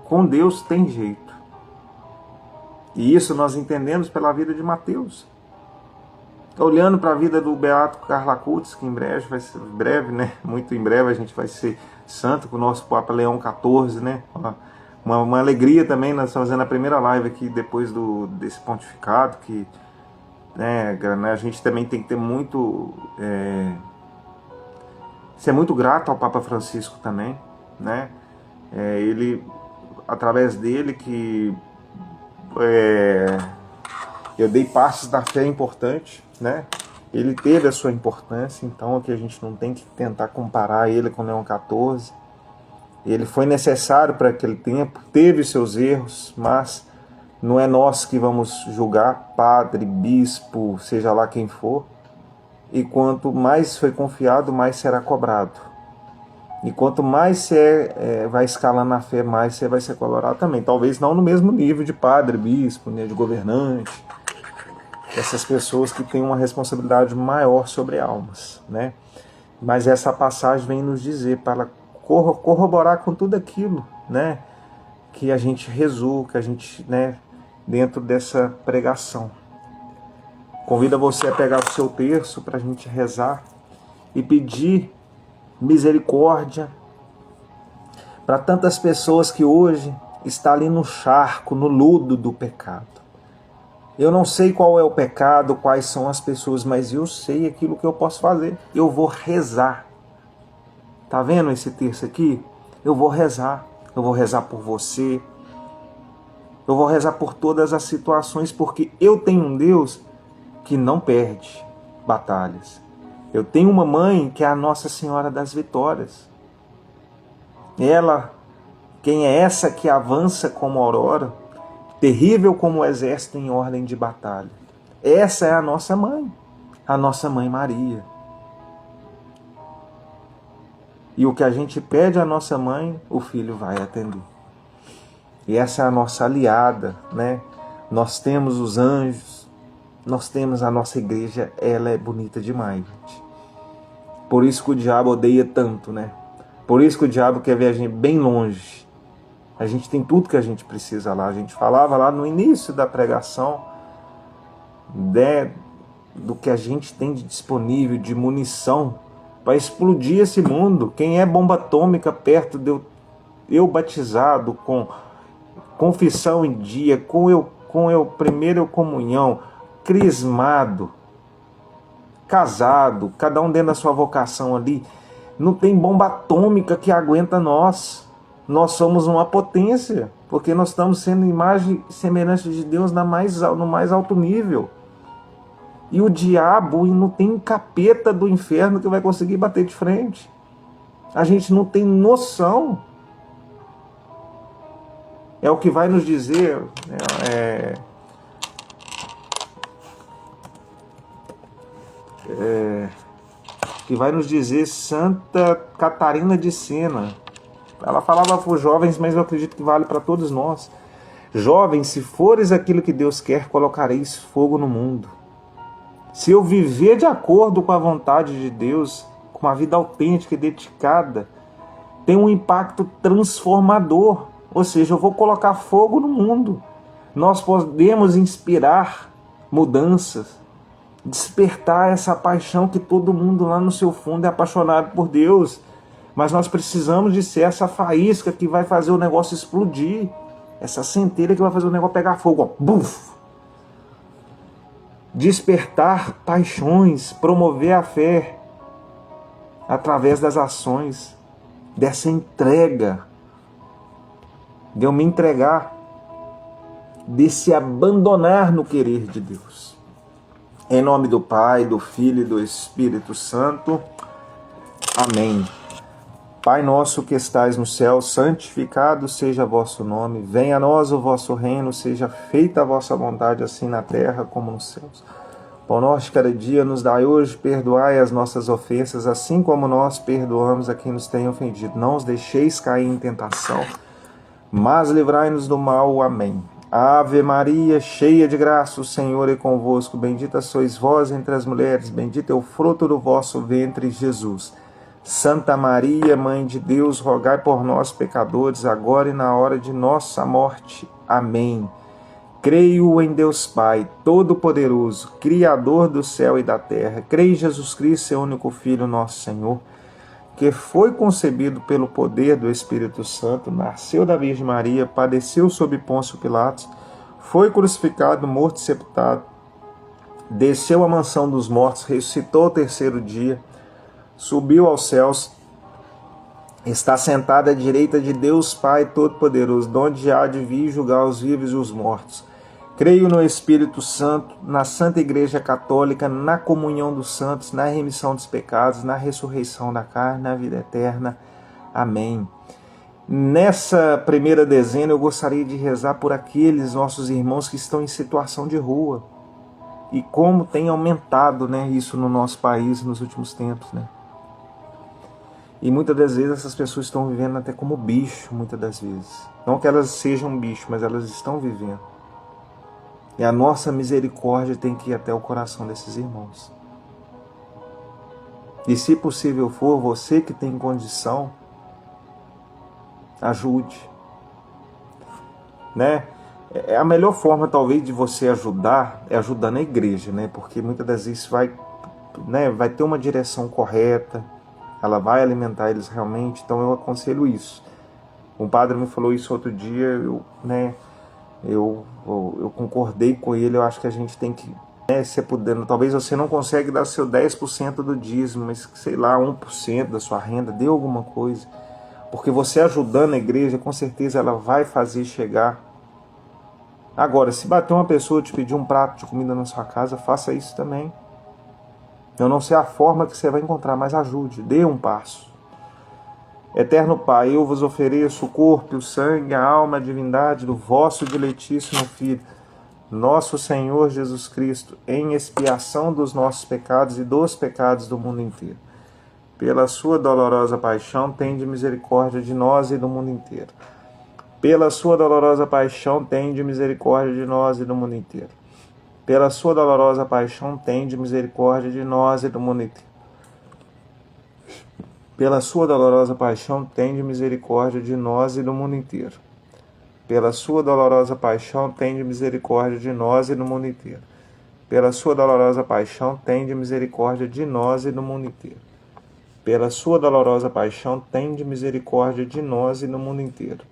Com Deus tem jeito. E isso nós entendemos pela vida de Mateus. Olhando para a vida do Beato Carlo Acutis, que em breve, né? Muito em breve a gente vai ser santo com o nosso Papa Leão XIV, né? Uma alegria também, nós estamos fazendo a primeira live aqui depois desse pontificado, que né, a gente também tem que ter muito... ser muito grato ao Papa Francisco também, né? Ele, através dele que eu dei passos da fé importante, né? Ele teve a sua importância, então aqui a gente não tem que tentar comparar ele com Leão XIV. Ele foi necessário para aquele tempo, teve seus erros, mas não é nós que vamos julgar, padre, bispo, seja lá quem for. E quanto mais foi confiado, mais será cobrado. E quanto mais você vai escalando na fé, mais você vai ser colorado também. Talvez não no mesmo nível de padre, bispo, né, de governante. Essas pessoas que têm uma responsabilidade maior sobre almas, né? Mas essa passagem vem nos dizer para corroborar com tudo aquilo, né, que a gente rezou, que a gente, né, dentro dessa pregação. Convido você a pegar o seu terço para a gente rezar e pedir misericórdia para tantas pessoas que hoje estão ali no charco, no lodo do pecado. Eu não sei qual é o pecado, quais são as pessoas, mas eu sei aquilo que eu posso fazer. Eu vou rezar. Tá vendo esse terço aqui? Eu vou rezar. Eu vou rezar por você. Eu vou rezar por todas as situações, porque eu tenho um Deus que não perde batalhas. Eu tenho uma mãe que é a Nossa Senhora das Vitórias. Ela, quem é essa que avança como aurora, terrível como o exército em ordem de batalha? Essa é a nossa mãe Maria. E o que a gente pede à nossa mãe, o filho vai atender. E essa é a nossa aliada, né? Nós temos os anjos, nós temos a nossa igreja, ela é bonita demais, gente. Por isso que o diabo odeia tanto, né? Por isso que o diabo quer ver a gente bem longe. A gente tem tudo que a gente precisa lá. A gente falava lá no início da pregação, né, do que a gente tem de disponível, de munição, para explodir esse mundo. Quem é bomba atômica perto de eu batizado, com confissão em dia, com eu primeira comunhão, crismado, casado, cada um dentro da sua vocação ali. Não tem bomba atômica que aguenta nós. Nós somos uma potência, porque nós estamos sendo imagem e semelhança de Deus no mais alto nível. E o diabo não tem capeta do inferno que vai conseguir bater de frente. A gente não tem noção. É o que vai nos dizer, que vai nos dizer Santa Catarina de Sena. Ela falava para os jovens, mas eu acredito que vale para todos nós. Jovens, se fores aquilo que Deus quer, colocareis fogo no mundo. Se eu viver de acordo com a vontade de Deus, com uma vida autêntica e dedicada, tem um impacto transformador. Ou seja, eu vou colocar fogo no mundo. Nós podemos inspirar mudanças, despertar essa paixão que todo mundo lá no seu fundo é apaixonado por Deus. Mas nós precisamos de ser essa faísca que vai fazer o negócio explodir. Essa centelha que vai fazer o negócio pegar fogo. Ó, buf! Despertar paixões, promover a fé através das ações, dessa entrega, de eu me entregar, de se abandonar no querer de Deus. Em nome do Pai, do Filho e do Espírito Santo. Amém. Pai nosso que estais no céu, santificado seja vosso nome. Venha a nós o vosso reino, seja feita a vossa vontade, assim na terra como nos céus. Pão nosso de cada dia nos dai hoje, perdoai as nossas ofensas, assim como nós perdoamos a quem nos tem ofendido. Não os deixeis cair em tentação, mas livrai-nos do mal. Amém. Ave Maria, cheia de graça, o Senhor é convosco. Bendita sois vós entre as mulheres, bendito é o fruto do vosso ventre, Jesus. Santa Maria, Mãe de Deus, rogai por nós, pecadores, agora e na hora de nossa morte. Amém. Creio em Deus Pai, Todo-Poderoso, Criador do céu e da terra. Creio em Jesus Cristo, seu único Filho, nosso Senhor, que foi concebido pelo poder do Espírito Santo, nasceu da Virgem Maria, padeceu sob Pôncio Pilatos, foi crucificado, morto e sepultado, desceu à mansão dos mortos, ressuscitou ao terceiro dia, subiu aos céus, está sentado à direita de Deus Pai Todo-Poderoso, donde há de vir julgar os vivos e os mortos. Creio no Espírito Santo, na Santa Igreja Católica, na comunhão dos santos, na remissão dos pecados, na ressurreição da carne, na vida eterna. Amém. Nessa primeira dezena eu gostaria de rezar por aqueles nossos irmãos que estão em situação de rua. E como tem aumentado, isso no nosso país nos últimos tempos, E muitas das vezes essas pessoas estão vivendo até como bicho, muitas das vezes. Não que elas sejam bicho, mas elas estão vivendo. E a nossa misericórdia tem que ir até o coração desses irmãos. E se possível for, você que tem condição, ajude. A melhor forma talvez de você ajudar é ajudando a igreja, Porque muitas das vezes vai ter uma direção correta, ela vai alimentar eles realmente, então eu aconselho isso. Um padre me falou isso outro dia, eu concordei com ele. Eu acho que a gente tem que, se podendo, talvez você não consegue dar seu 10% do dízimo, mas sei lá, 1% da sua renda, dê alguma coisa, porque você ajudando a igreja, com certeza ela vai fazer chegar. Agora, se bater uma pessoa te pedir um prato de comida na sua casa, faça isso também. Eu não sei a forma que você vai encontrar, mas ajude, dê um passo. Eterno Pai, eu vos ofereço o corpo, o sangue, a alma, a divindade do vosso diletíssimo Filho, nosso Senhor Jesus Cristo, em expiação dos nossos pecados e dos pecados do mundo inteiro. Pela sua dolorosa paixão, tende misericórdia de nós e do mundo inteiro. Pela sua dolorosa paixão, tende misericórdia de nós e do mundo inteiro. Pela sua dolorosa paixão, tende misericórdia de nós e do mundo inteiro. Pela sua dolorosa paixão, tende misericórdia de nós e do mundo inteiro. Pela sua dolorosa paixão, tende misericórdia de nós e do mundo inteiro. Pela sua dolorosa paixão, tende misericórdia de nós e do mundo inteiro. Pela sua dolorosa paixão, tende misericórdia de nós e do mundo inteiro.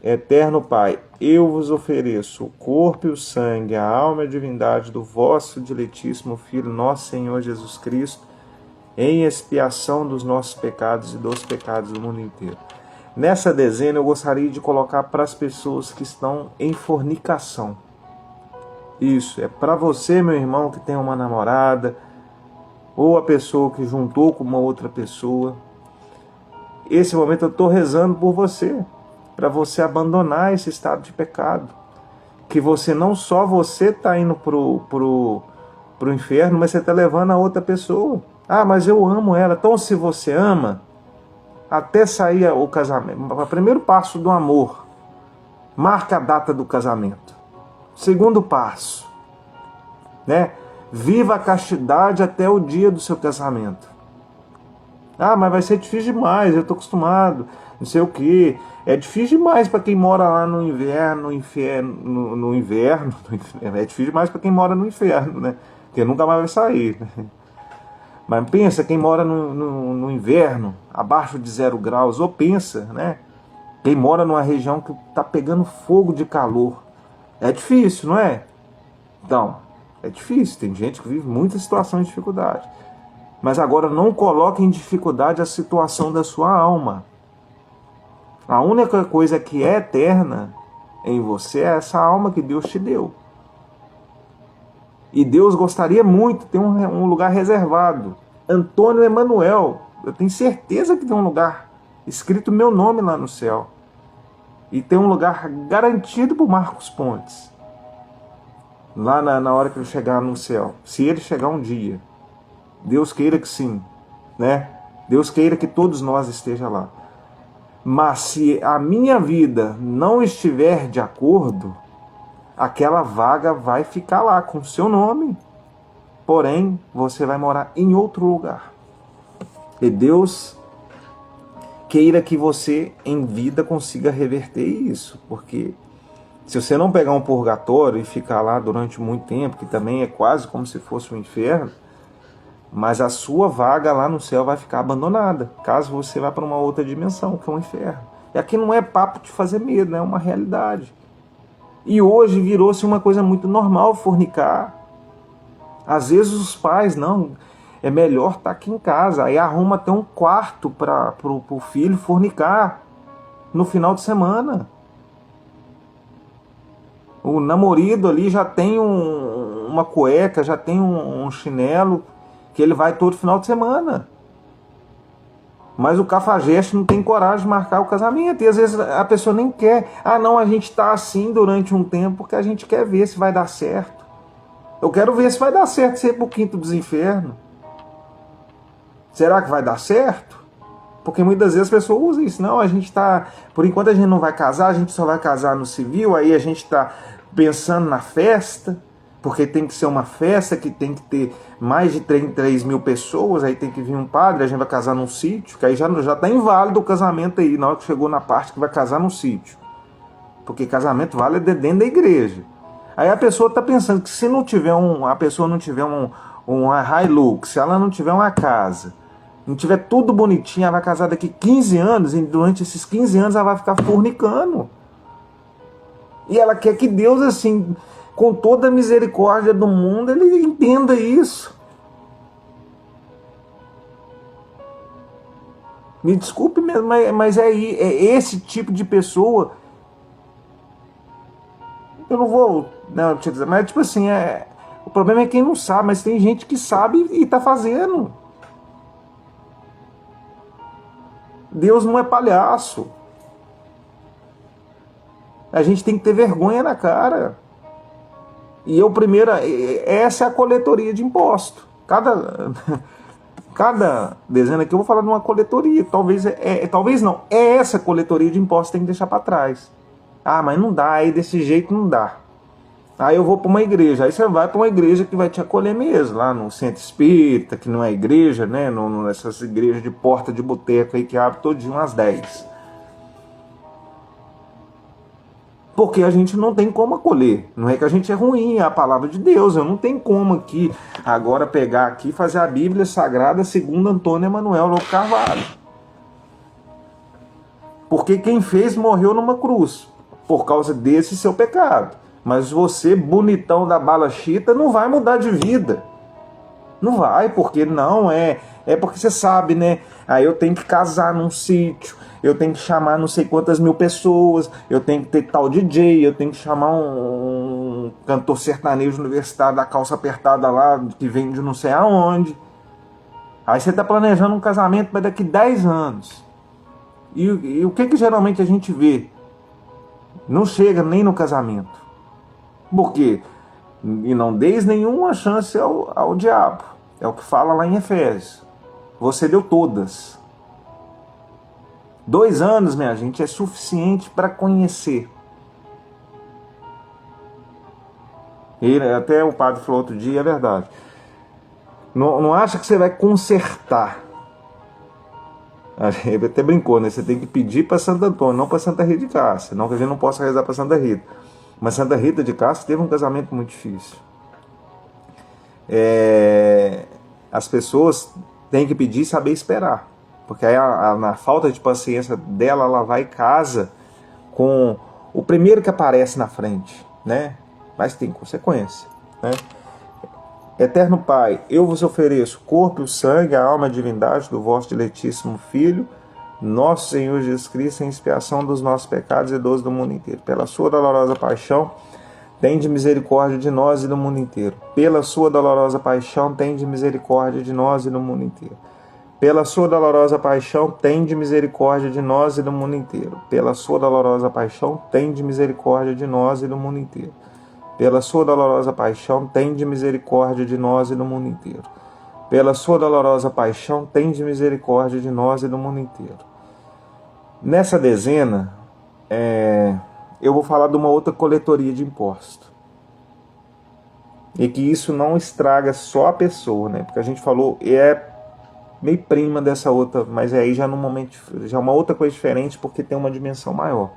Eterno Pai, eu vos ofereço o corpo e o sangue, a alma e a divindade do vosso diletíssimo Filho, nosso Senhor Jesus Cristo, em expiação dos nossos pecados e dos pecados do mundo inteiro. Nessa dezena eu gostaria de colocar para as pessoas que estão em fornicação. Isso, é para você, meu irmão, que tem uma namorada, ou a pessoa que juntou com uma outra pessoa. Esse momento eu estou rezando por você, para você abandonar esse estado de pecado. Que você não só você está indo pro inferno, mas você está levando a outra pessoa. Ah, mas eu amo ela. Então se você ama, até sair o casamento, o primeiro passo do amor, marca a data do casamento. Segundo passo, né? Viva a castidade até o dia do seu casamento. Ah, mas vai ser difícil demais, eu estou acostumado, não sei o quê. É difícil demais para quem mora lá no inverno, no inverno. É difícil demais para quem mora no inferno, né? Porque nunca mais vai sair. Né? Mas pensa, quem mora no inverno, abaixo de 0 graus, ou pensa, né? Quem mora numa região que está pegando fogo de calor. É difícil, não é? Então, é difícil. Tem gente que vive muitas situações de dificuldade. Mas agora não coloque em dificuldade a situação da sua alma. A única coisa que é eterna em você é essa alma que Deus te deu. E Deus gostaria muito de ter um lugar reservado. Antônio Emanuel, eu tenho certeza que tem um lugar escrito meu nome lá no céu. E tem um lugar garantido por Marcos Pontes. Lá na hora que ele chegar no céu. Se ele chegar um dia. Deus queira que sim. Né? Deus queira que todos nós estejamos lá. Mas se a minha vida não estiver de acordo, aquela vaga vai ficar lá com o seu nome. Porém, você vai morar em outro lugar. E Deus queira que você, em vida, consiga reverter isso. Porque se você não pegar um purgatório e ficar lá durante muito tempo, que também é quase como se fosse um inferno, mas a sua vaga lá no céu vai ficar abandonada, caso você vá para uma outra dimensão, que é um inferno. E aqui não é papo de fazer medo, é uma realidade. E hoje virou-se uma coisa muito normal fornicar. Às vezes os pais, não, é melhor estar aqui em casa. Aí arruma até um quarto para o filho fornicar no final de semana. O namorado ali já tem uma cueca, já tem um chinelo, que ele vai todo final de semana. Mas o cafajeste não tem coragem de marcar o casamento. E às vezes a pessoa nem quer. Ah, não, a gente está assim durante um tempo porque a gente quer ver se vai dar certo. Eu quero ver se vai dar certo ser pro quinto dos infernos. Será que vai dar certo? Porque muitas vezes as pessoas usam isso. Não, a gente está... Por enquanto a gente não vai casar, a gente só vai casar no civil. Aí a gente está pensando na festa. Porque tem que ser uma festa que tem que ter mais de 33 mil pessoas, aí tem que vir um padre, a gente vai casar num sítio, que aí já está inválido o casamento aí, na hora que chegou na parte que vai casar num sítio. Porque casamento vale dentro da igreja. Aí a pessoa está pensando que se não tiver a pessoa não tiver uma Hilux, se ela não tiver uma casa, não tiver tudo bonitinho, ela vai casar daqui 15 anos, e durante esses 15 anos ela vai ficar fornicando. E ela quer que Deus, assim, com toda a misericórdia do mundo, ele entenda isso. Me desculpe mesmo, mas é esse tipo de pessoa. Eu não vou, não, te dizer, mas tipo assim, o problema é quem não sabe, mas tem gente que sabe e está fazendo. Deus não é palhaço. A gente tem que ter vergonha na cara. E eu primeiro, essa é a coletoria de imposto. Cada dezena aqui eu vou falar de uma coletoria. Talvez não. É essa coletoria de imposto que tem que deixar para trás. Ah, mas não dá, aí desse jeito não dá. Aí eu vou para uma igreja. Aí você vai para uma igreja que vai te acolher mesmo. Lá no centro espírita, que não é igreja, né? Nessas igrejas de porta de boteco aí que abre todinho às 10. Porque a gente não tem como acolher. Não é que a gente é ruim, é a palavra de Deus. Eu não tenho como aqui, agora pegar aqui e fazer a Bíblia Sagrada segundo Antônio Emanuel Lobo Carvalho. Porque quem fez morreu numa cruz. por causa desse seu pecado. Mas você, bonitão da bala chita, não vai mudar de vida. Não vai, porque não é. É porque você sabe, né? Aí eu tenho que casar num sítio, eu tenho que chamar não sei quantas mil pessoas, eu tenho que ter tal DJ, eu tenho que chamar um cantor sertanejo universitário da calça apertada lá, que vem de não sei aonde. Aí você está planejando um casamento para daqui 10 anos. E o que geralmente a gente vê? Não chega nem no casamento. Por quê? E não deis nenhuma chance ao diabo. É o que fala lá em Efésios. Você deu todas. 2 anos, minha gente, é suficiente para conhecer. Até o padre falou outro dia, é verdade. Não acha que você vai consertar. Ele até brincou, né? Você tem que pedir para Santo Antônio, não para Santa Rita de Cássia. Não que a gente não possa rezar para Santa Rita. Mas Santa Rita de Cássia teve um casamento muito difícil. As pessoas têm que pedir e saber esperar. Porque aí, na falta de paciência dela, ela vai e casa com o primeiro que aparece na frente, né? Mas tem consequência, né? Eterno Pai, eu vos ofereço o corpo e o sangue, a alma e a divindade do vosso diletíssimo Filho, nosso Senhor Jesus Cristo, em expiação dos nossos pecados e dos do mundo inteiro. Pela sua dolorosa paixão, tende misericórdia de nós e do mundo inteiro. Pela sua dolorosa paixão, tende misericórdia de nós e do mundo inteiro. Pela sua dolorosa paixão, tende misericórdia de nós e do mundo inteiro. Pela sua dolorosa paixão, tende misericórdia de nós e do mundo inteiro. Pela sua dolorosa paixão, tende misericórdia de nós e do mundo inteiro. Pela sua dolorosa paixão, tende misericórdia de nós e do mundo inteiro. Nessa dezena, eu vou falar de uma outra coletoria de imposto. E que isso não estraga só a pessoa, né? Porque a gente falou, meio prima dessa outra, mas aí já num momento, já é uma outra coisa diferente, porque tem uma dimensão maior.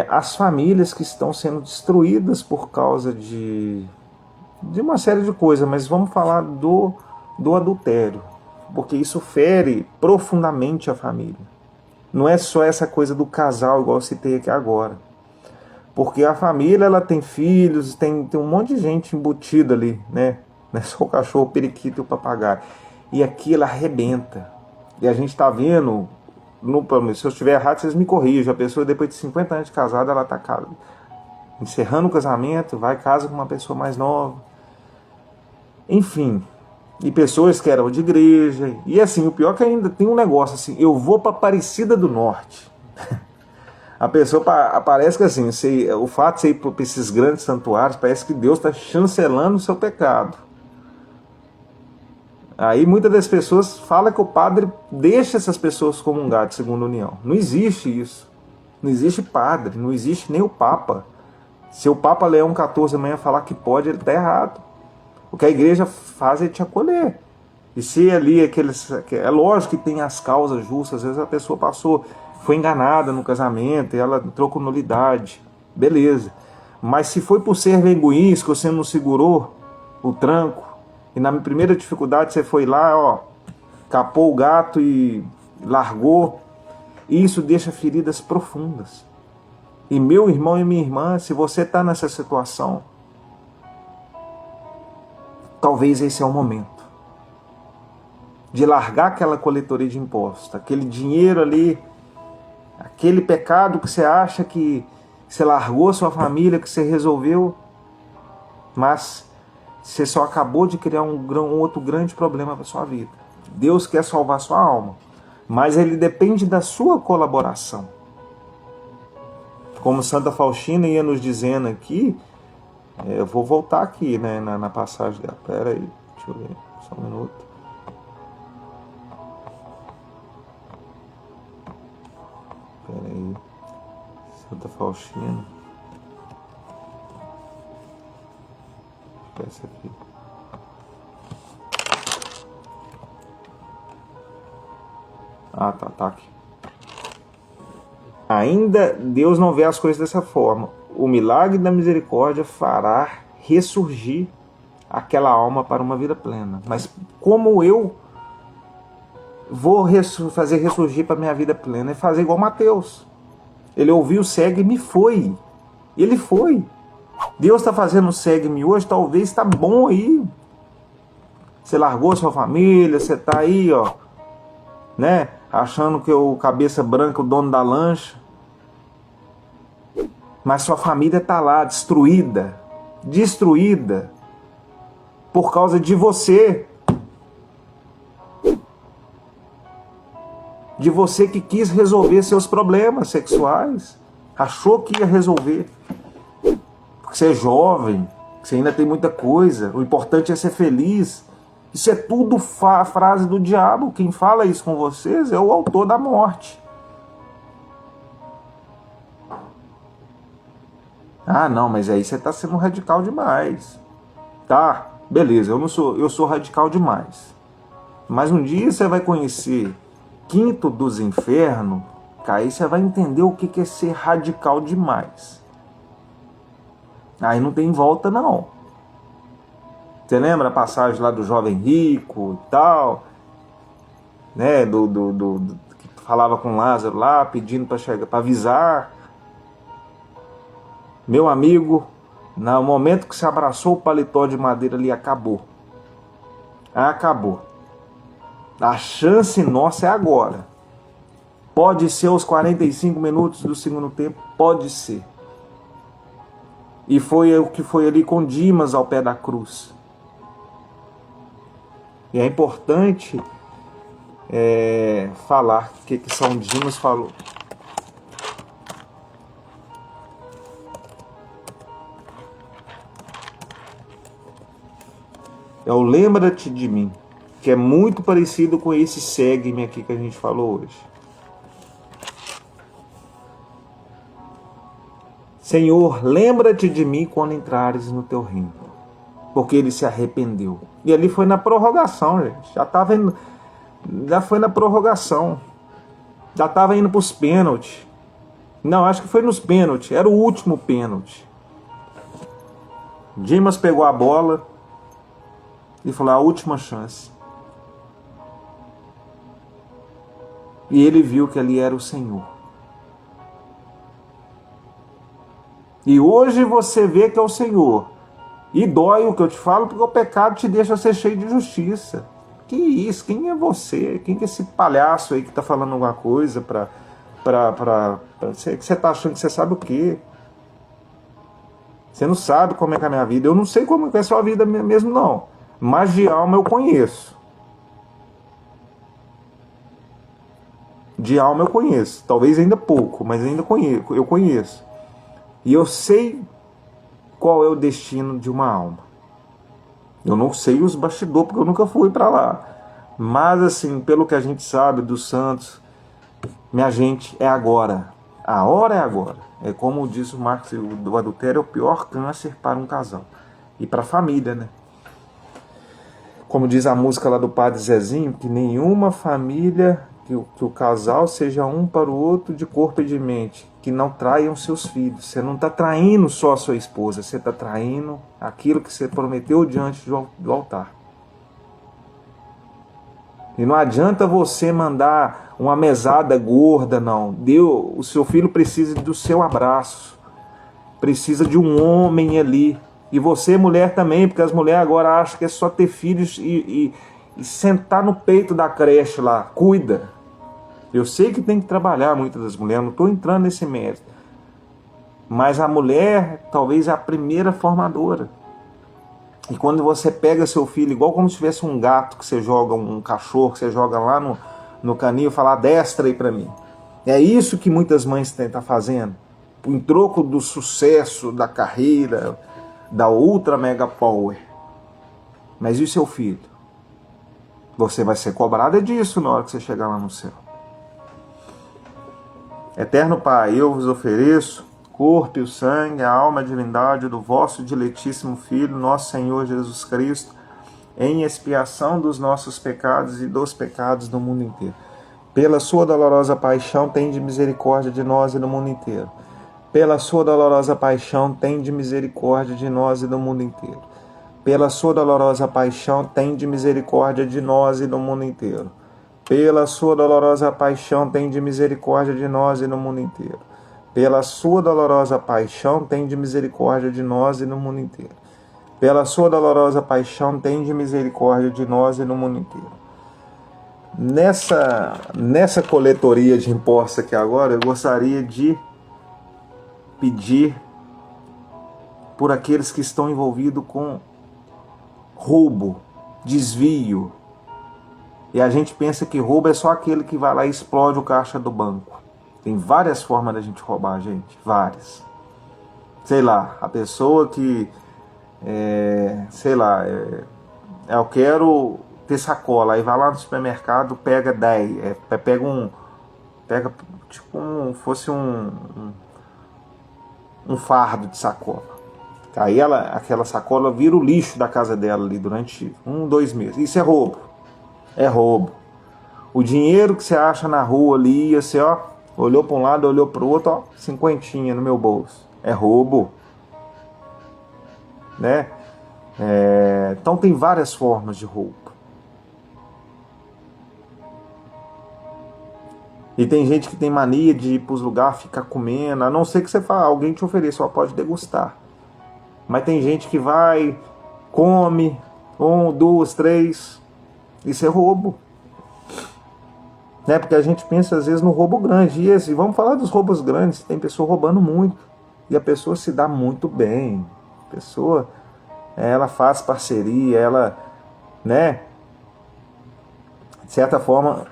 As famílias que estão sendo destruídas por causa de uma série de coisas, mas vamos falar do adultério, porque isso fere profundamente a família. Não é só essa coisa do casal, igual eu citei aqui agora. Porque a família, ela tem filhos, tem um monte de gente embutida ali, né? Não é só o cachorro, o periquito e o papagaio. E aquilo arrebenta. E a gente está vendo, se eu estiver errado, vocês me corrijam. A pessoa, depois de 50 anos de casada, ela está encerrando o casamento, vai casa com uma pessoa mais nova. Enfim, e pessoas que eram de igreja. E assim, o pior é que ainda tem um negócio assim, eu vou para Aparecida do Norte. A pessoa parece que assim, o fato de você ir para esses grandes santuários, parece que Deus está chancelando o seu pecado. Aí muitas das pessoas falam que o padre deixa essas pessoas comungar de segunda união. Não existe isso. Não existe padre, não existe nem o Papa. Se o Papa Leão XIV amanhã falar que pode, ele está errado. O que a igreja faz é te acolher. E se ali é lógico que tem as causas justas, às vezes a pessoa foi enganada no casamento e ela entrou com nulidade. Beleza. Mas se foi por ser vergonhice que você não segurou o tranco, e na primeira dificuldade você foi lá, capou o gato e largou, isso deixa feridas profundas. E meu irmão e minha irmã, se você está nessa situação, talvez esse é o momento de largar aquela coletoria de imposto, aquele dinheiro ali, aquele pecado que você acha que você largou sua família, que você resolveu, mas você só acabou de criar um outro grande problema para sua vida. Deus quer salvar sua alma, mas ele depende da sua colaboração. Como Santa Faustina ia nos dizendo aqui, eu vou voltar aqui, né, na passagem dela. Pera aí, deixa eu ver, só um minuto. Pera aí, Santa Faustina. Essa aqui. Tá aqui. Ainda Deus não vê as coisas dessa forma. O milagre da misericórdia fará ressurgir aquela alma para uma vida plena. Mas como eu vou fazer ressurgir para minha vida plena? É fazer igual Mateus. Ele ouviu, segue-me, foi. Ele foi. Deus está fazendo segue-me hoje, talvez está bom aí. Você largou sua família, você está aí, ó, né? Achando que o cabeça branca, o dono da lancha. Mas sua família está lá, destruída. Destruída. Por causa de você. De você que quis resolver seus problemas sexuais. Achou que ia resolver. Porque você é jovem, você ainda tem muita coisa. O importante é ser feliz. Isso é tudo frase do diabo. Quem fala isso com vocês é o autor da morte. Ah, não, mas aí você está sendo radical demais. Tá, beleza, eu sou radical demais. Mas um dia você vai conhecer Quinto dos Infernos, aí você vai entender o que é ser radical demais. Aí não tem volta, não. Você lembra a passagem lá do jovem rico e tal? Né? Que falava com Lázaro lá, pedindo para chegar, para avisar. Meu amigo, no momento que você abraçou o paletó de madeira ali, acabou. Acabou. A chance nossa é agora. Pode ser os 45 minutos do segundo tempo, pode ser. E foi o que foi ali com Dimas ao pé da cruz. E é importante falar o que São Dimas falou. É o lembra-te de mim, que é muito parecido com esse segue-me aqui que a gente falou hoje. Senhor, lembra-te de mim quando entrares no teu reino. Porque ele se arrependeu. E ali foi na prorrogação, gente. Já foi na prorrogação. Já estava indo para os pênaltis. Não, acho que foi nos pênaltis. Era o último pênalti. Dimas pegou a bola e falou: a última chance. E ele viu que ali era o Senhor. E hoje você vê que é o Senhor. E dói o que eu te falo, porque o pecado te deixa ser cheio de justiça. Que isso? Quem é você? Quem é esse palhaço aí que está falando alguma coisa que você está achando que você sabe o quê? Você não sabe como é que é a minha vida. Eu não sei como é a sua vida mesmo, não. Mas de alma eu conheço. De alma eu conheço. Talvez ainda pouco, mas ainda eu conheço. E eu sei qual é o destino de uma alma. Eu não sei os bastidores, porque eu nunca fui para lá. Mas assim, pelo que a gente sabe dos santos, minha gente, é agora. A hora é agora. É como diz o Marx, o adultério é o pior câncer para um casal. E para a família, né? Como diz a música lá do Padre Zezinho, que nenhuma família, que o casal seja um para o outro de corpo e de mente, que não traiam seus filhos. Você não está traindo só a sua esposa, você está traindo aquilo que você prometeu diante do altar. E não adianta você mandar uma mesada gorda, não. O seu filho precisa do seu abraço, precisa de um homem ali. E você, mulher, também, porque as mulheres agora acham que é só ter filhos e sentar no peito da creche lá. Cuida. Eu sei que tem que trabalhar muitas das mulheres, não estou entrando nesse mérito. Mas a mulher talvez é a primeira formadora. E quando você pega seu filho, igual como se tivesse um gato que você joga, um cachorro que você joga lá no canil e fala: adestra aí para mim. É isso que muitas mães estão fazendo. Em troco do sucesso, da carreira, da ultra mega power. Mas e o seu filho? Você vai ser cobrada disso na hora que você chegar lá no céu. Eterno Pai, eu vos ofereço corpo e o sangue, a alma e a divindade do vosso diletíssimo Filho, nosso Senhor Jesus Cristo, em expiação dos nossos pecados e dos pecados do mundo inteiro. Pela sua dolorosa paixão, tende misericórdia de nós e do mundo inteiro. Pela sua dolorosa paixão, tende misericórdia de nós e do mundo inteiro. Pela sua dolorosa paixão, tende misericórdia de nós e do mundo inteiro. Pela sua dolorosa paixão, tende misericórdia de nós e do mundo inteiro. Pela sua dolorosa paixão, tende misericórdia de nós e no mundo inteiro. Pela sua dolorosa paixão, tende misericórdia de nós e no mundo inteiro. Nessa coletoria de impostos aqui agora, eu gostaria de pedir por aqueles que estão envolvidos com roubo, desvio. E a gente pensa que roubo é só aquele que vai lá e explode o caixa do banco. Tem várias formas da gente roubar, gente. Várias. Sei lá, a pessoa que... eu quero ter sacola. Aí vai lá no supermercado, pega 10. Pega tipo como fosse um fardo de sacola. Aí aquela sacola vira o lixo da casa dela ali durante 2 meses. Isso é roubo. É roubo. O dinheiro que você acha na rua ali, assim, ó... Olhou para um lado, olhou para o outro, ó, 50 no meu bolso. É roubo. Né? Então tem várias formas de roubo. E tem gente que tem mania de ir para os lugares ficar comendo, a não ser que você fale, alguém te ofereça, só pode degustar. Mas tem gente que vai, come, 1, 2, 3. Isso é roubo. Né? Porque a gente pensa às vezes no roubo grande. E vamos falar dos roubos grandes. Tem pessoa roubando muito. E a pessoa se dá muito bem. A pessoa, ela faz parceria, ela, né? De certa forma,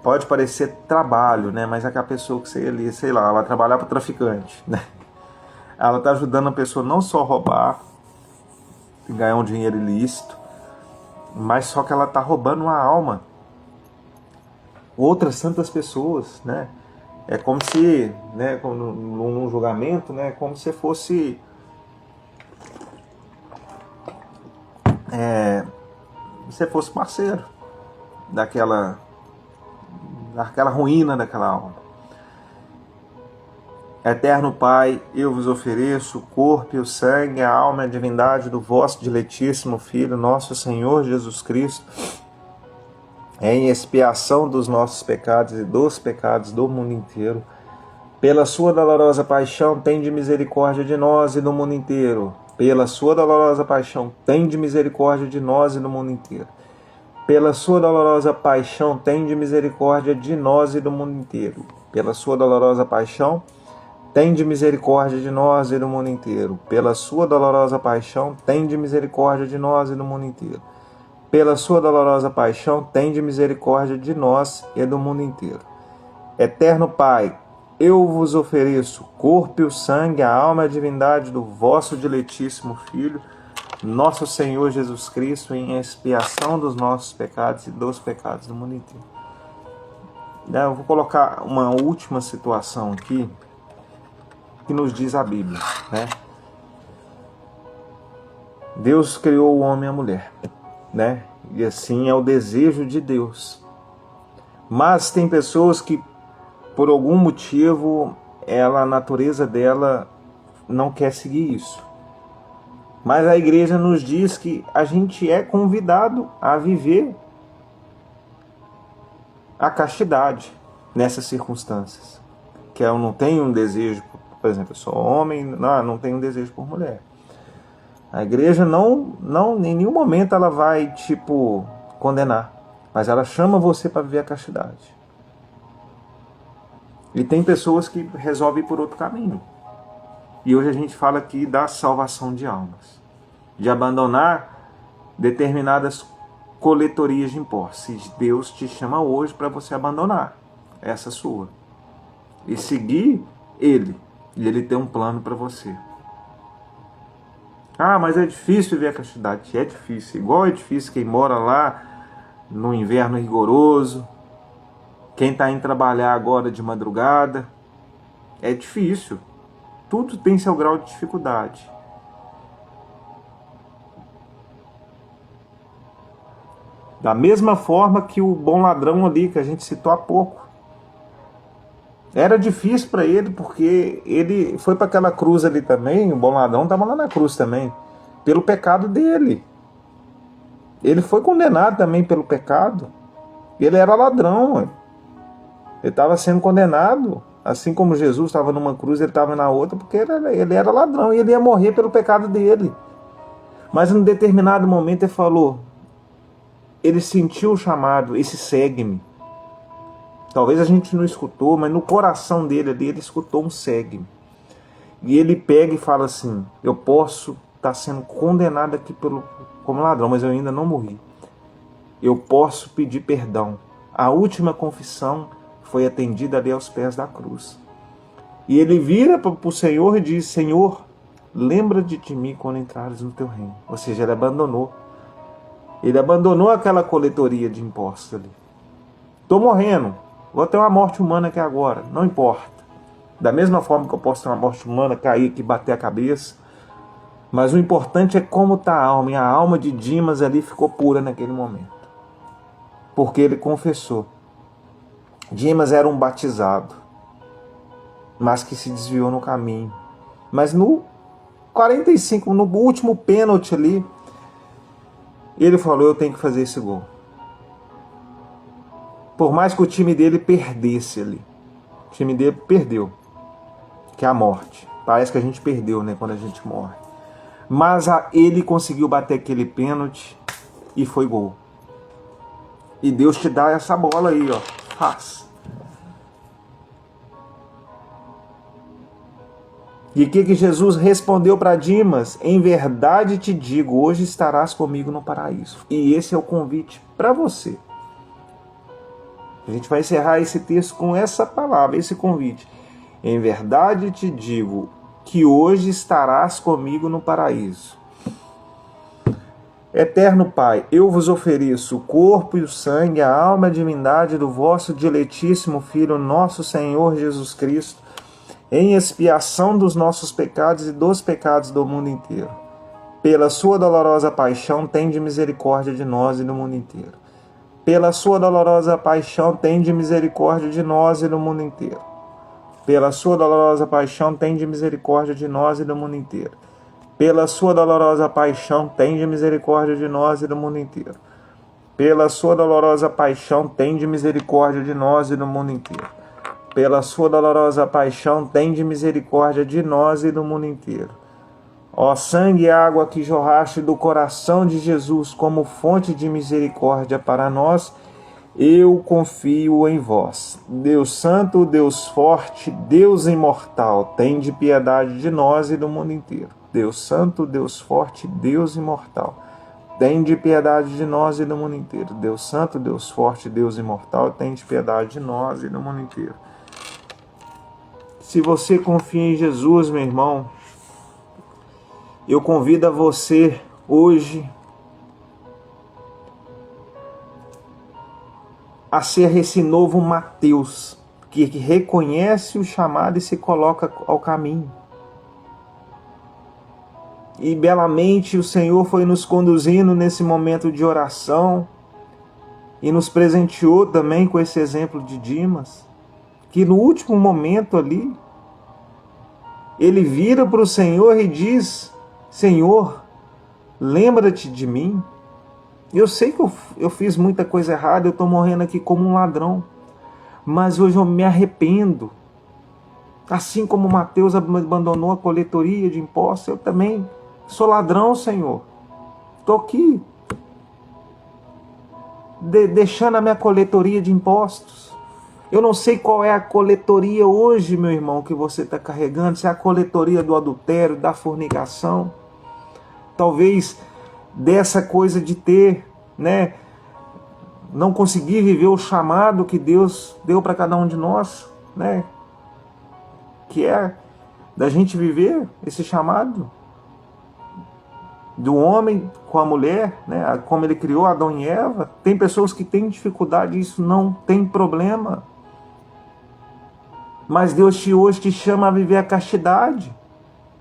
pode parecer trabalho, né? Mas é que a pessoa que você ali, sei lá, ela trabalhar para o traficante, né? Ela está ajudando a pessoa não só a roubar e ganhar um dinheiro ilícito, mas só que ela está roubando uma alma. Outras tantas pessoas, né? É como se, né, num julgamento, né, como se fosse você fosse parceiro daquela ruína daquela alma. Eterno Pai, eu vos ofereço o corpo e o sangue, a alma e a divindade do vosso diletíssimo Filho, nosso Senhor Jesus Cristo, em expiação dos nossos pecados e dos pecados do mundo inteiro. Pela sua dolorosa paixão, tende misericórdia de nós e do mundo inteiro. Pela sua dolorosa paixão, tende misericórdia de nós e do mundo inteiro. Pela sua dolorosa paixão, tende misericórdia de nós e do mundo inteiro. Pela sua dolorosa paixão, tende misericórdia de nós e do mundo inteiro. Pela sua dolorosa paixão, tende misericórdia de nós e do mundo inteiro. Pela sua dolorosa paixão, tende misericórdia de nós e do mundo inteiro. Eterno Pai, eu vos ofereço o corpo e o sangue, a alma e a divindade do vosso diletíssimo Filho, nosso Senhor Jesus Cristo, em expiação dos nossos pecados e dos pecados do mundo inteiro. Eu vou colocar uma última situação aqui, que nos diz a Bíblia, né? Deus criou o homem e a mulher, né? E assim é o desejo de Deus. Mas tem pessoas que, por algum motivo, a natureza dela não quer seguir isso. Mas a igreja nos diz que a gente é convidado a viver a castidade nessas circunstâncias. Que eu não tenho um desejo, por exemplo, eu sou homem, não tenho um desejo por mulher. A igreja não, em nenhum momento ela vai, condenar. Mas ela chama você para viver a castidade. E tem pessoas que resolvem ir por outro caminho. E hoje a gente fala aqui da salvação de almas. De abandonar determinadas coletorias de impostos. E Deus te chama hoje para você abandonar essa sua. E seguir Ele. E Ele tem um plano para você. Ah, mas é difícil viver a castidade. É difícil. Igual é difícil quem mora lá no inverno rigoroso. Quem está indo trabalhar agora de madrugada. É difícil. Tudo tem seu grau de dificuldade. Da mesma forma que o bom ladrão ali, que a gente citou há pouco. Era difícil para ele, porque ele foi para aquela cruz ali também, o bom ladrão estava lá na cruz também, pelo pecado dele. Ele foi condenado também pelo pecado. Ele era ladrão. Ele estava sendo condenado Assim como Jesus estava numa cruz, ele estava na outra, porque ele era ladrão e ele ia morrer pelo pecado dele. Mas em um determinado momento ele falou, ele sentiu o chamado, esse segue-me. Talvez a gente não escutou, mas no coração dele ali, ele escutou um segue-me. E ele pega e fala assim, eu posso estar sendo condenado aqui como ladrão, mas eu ainda não morri. Eu posso pedir perdão. A última confissão foi atendida ali aos pés da cruz. E ele vira para o Senhor e diz, Senhor, lembra de mim quando entrares no teu reino. Ou seja, ele abandonou. Ele abandonou aquela coletoria de impostos ali. Estou morrendo. Vou ter uma morte humana aqui agora. Não importa. Da mesma forma que eu posso ter uma morte humana, cair aqui, bater a cabeça. Mas o importante é como está a alma. E a alma de Dimas ali ficou pura naquele momento. Porque ele confessou. Dimas era um batizado, mas que se desviou no caminho. Mas no 45, no último pênalti ali, ele falou, eu tenho que fazer esse gol. Por mais que o time dele perdesse ali. O time dele perdeu. Que é a morte. Parece que a gente perdeu, né, quando a gente morre. Mas ele conseguiu bater aquele pênalti e foi gol. E Deus te dá essa bola aí, ó. Faz. E o que Jesus respondeu para Dimas? Em verdade te digo, hoje estarás comigo no paraíso. E esse é o convite para você. A gente vai encerrar esse texto com essa palavra, esse convite. Em verdade te digo que hoje estarás comigo no paraíso. Eterno Pai, eu vos ofereço o corpo e o sangue, a alma e a divindade do vosso diletíssimo Filho, nosso Senhor Jesus Cristo, em expiação dos nossos pecados e dos pecados do mundo inteiro. Pela sua dolorosa paixão, tende misericórdia de nós e do mundo inteiro. Pela sua dolorosa paixão, tende misericórdia de nós e do mundo inteiro. Pela sua dolorosa paixão, tende misericórdia de nós e do mundo inteiro. Pela sua dolorosa paixão, tende misericórdia de nós e do mundo inteiro. Pela sua dolorosa paixão, tende misericórdia de nós e do mundo inteiro. Pela sua dolorosa paixão, tende misericórdia de nós e do mundo inteiro. Ó sangue e água que jorraste do coração de Jesus como fonte de misericórdia para nós, eu confio em vós. Deus Santo, Deus Forte, Deus Imortal, tende piedade de nós e do mundo inteiro. Deus Santo, Deus Forte, Deus Imortal, tende piedade de nós e do mundo inteiro. Deus Santo, Deus Forte, Deus Imortal, tende piedade de nós e do mundo inteiro. Se você confia em Jesus, meu irmão, eu convido a você hoje a ser esse novo Mateus, que reconhece o chamado e se coloca ao caminho. E belamente o Senhor foi nos conduzindo nesse momento de oração e nos presenteou também com esse exemplo de Dimas, que no último momento ali, ele vira para o Senhor e diz, Senhor, lembra-te de mim. Eu sei que eu fiz muita coisa errada, eu estou morrendo aqui como um ladrão, mas hoje eu me arrependo. Assim como Mateus abandonou a coletoria de impostos, eu também sou ladrão, Senhor. Estou aqui, deixando a minha coletoria de impostos. Eu não sei qual é a coletoria hoje, meu irmão, que você está carregando. Se é a coletoria do adultério, da fornicação. Talvez dessa coisa de ter, né, não conseguir viver o chamado que Deus deu para cada um de nós, né, que é da gente viver esse chamado do homem com a mulher, né, como ele criou Adão e Eva. Tem pessoas que têm dificuldade, isso não tem problema. Mas Deus hoje te chama a viver a castidade,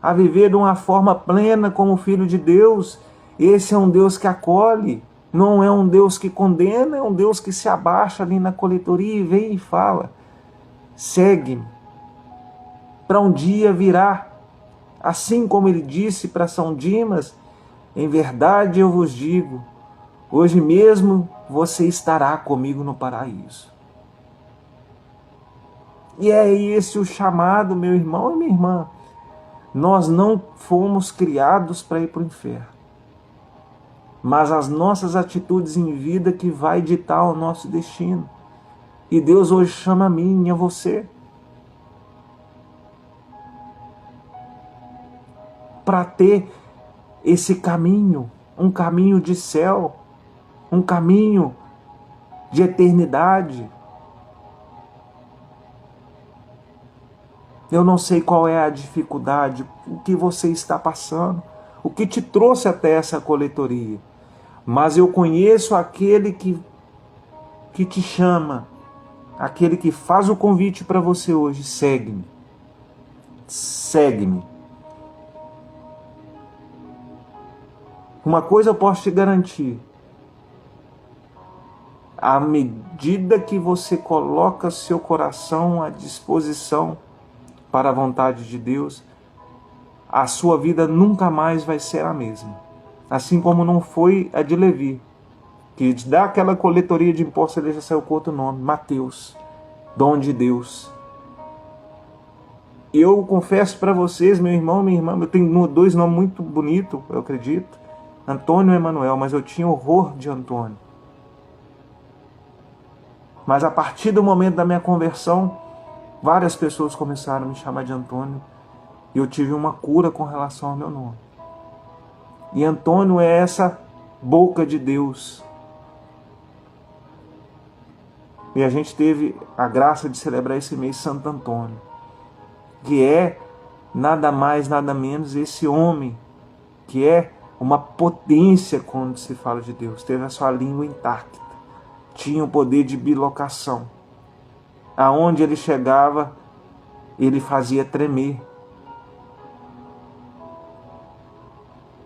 a viver de uma forma plena como filho de Deus. Esse é um Deus que acolhe, não é um Deus que condena, é um Deus que se abaixa ali na coletoria e vem e fala, segue-me, para um dia virá. Assim como ele disse para São Dimas, em verdade eu vos digo, hoje mesmo você estará comigo no paraíso. E é esse o chamado, meu irmão e minha irmã. Nós não fomos criados para ir para o inferno. Mas as nossas atitudes em vida que vai ditar o nosso destino. E Deus hoje chama a mim e a você para ter esse caminho, um caminho de céu, um caminho de eternidade. Eu não sei qual é a dificuldade, o que você está passando, o que te trouxe até essa coletoria. Mas eu conheço aquele que te chama, aquele que faz o convite para você hoje. Segue-me. Segue-me. Uma coisa eu posso te garantir. À medida que você coloca seu coração à disposição para a vontade de Deus, a sua vida nunca mais vai ser a mesma. Assim como não foi a de Levi, que daquela coletoria de impostos ele já saiu com outro nome, Mateus, dom de Deus. E eu confesso para vocês, meu irmão, minha irmã, eu tenho dois nomes muito bonitos, eu acredito, Antônio e Emanuel, mas eu tinha horror de Antônio. Mas a partir do momento da minha conversão, várias pessoas começaram a me chamar de Antônio e eu tive uma cura com relação ao meu nome. E Antônio é essa boca de Deus. E a gente teve a graça de celebrar esse mês Santo Antônio, que é nada mais, nada menos esse homem que é uma potência quando se fala de Deus. Teve a sua língua intacta, tinha o poder de bilocação. Aonde ele chegava, ele fazia tremer.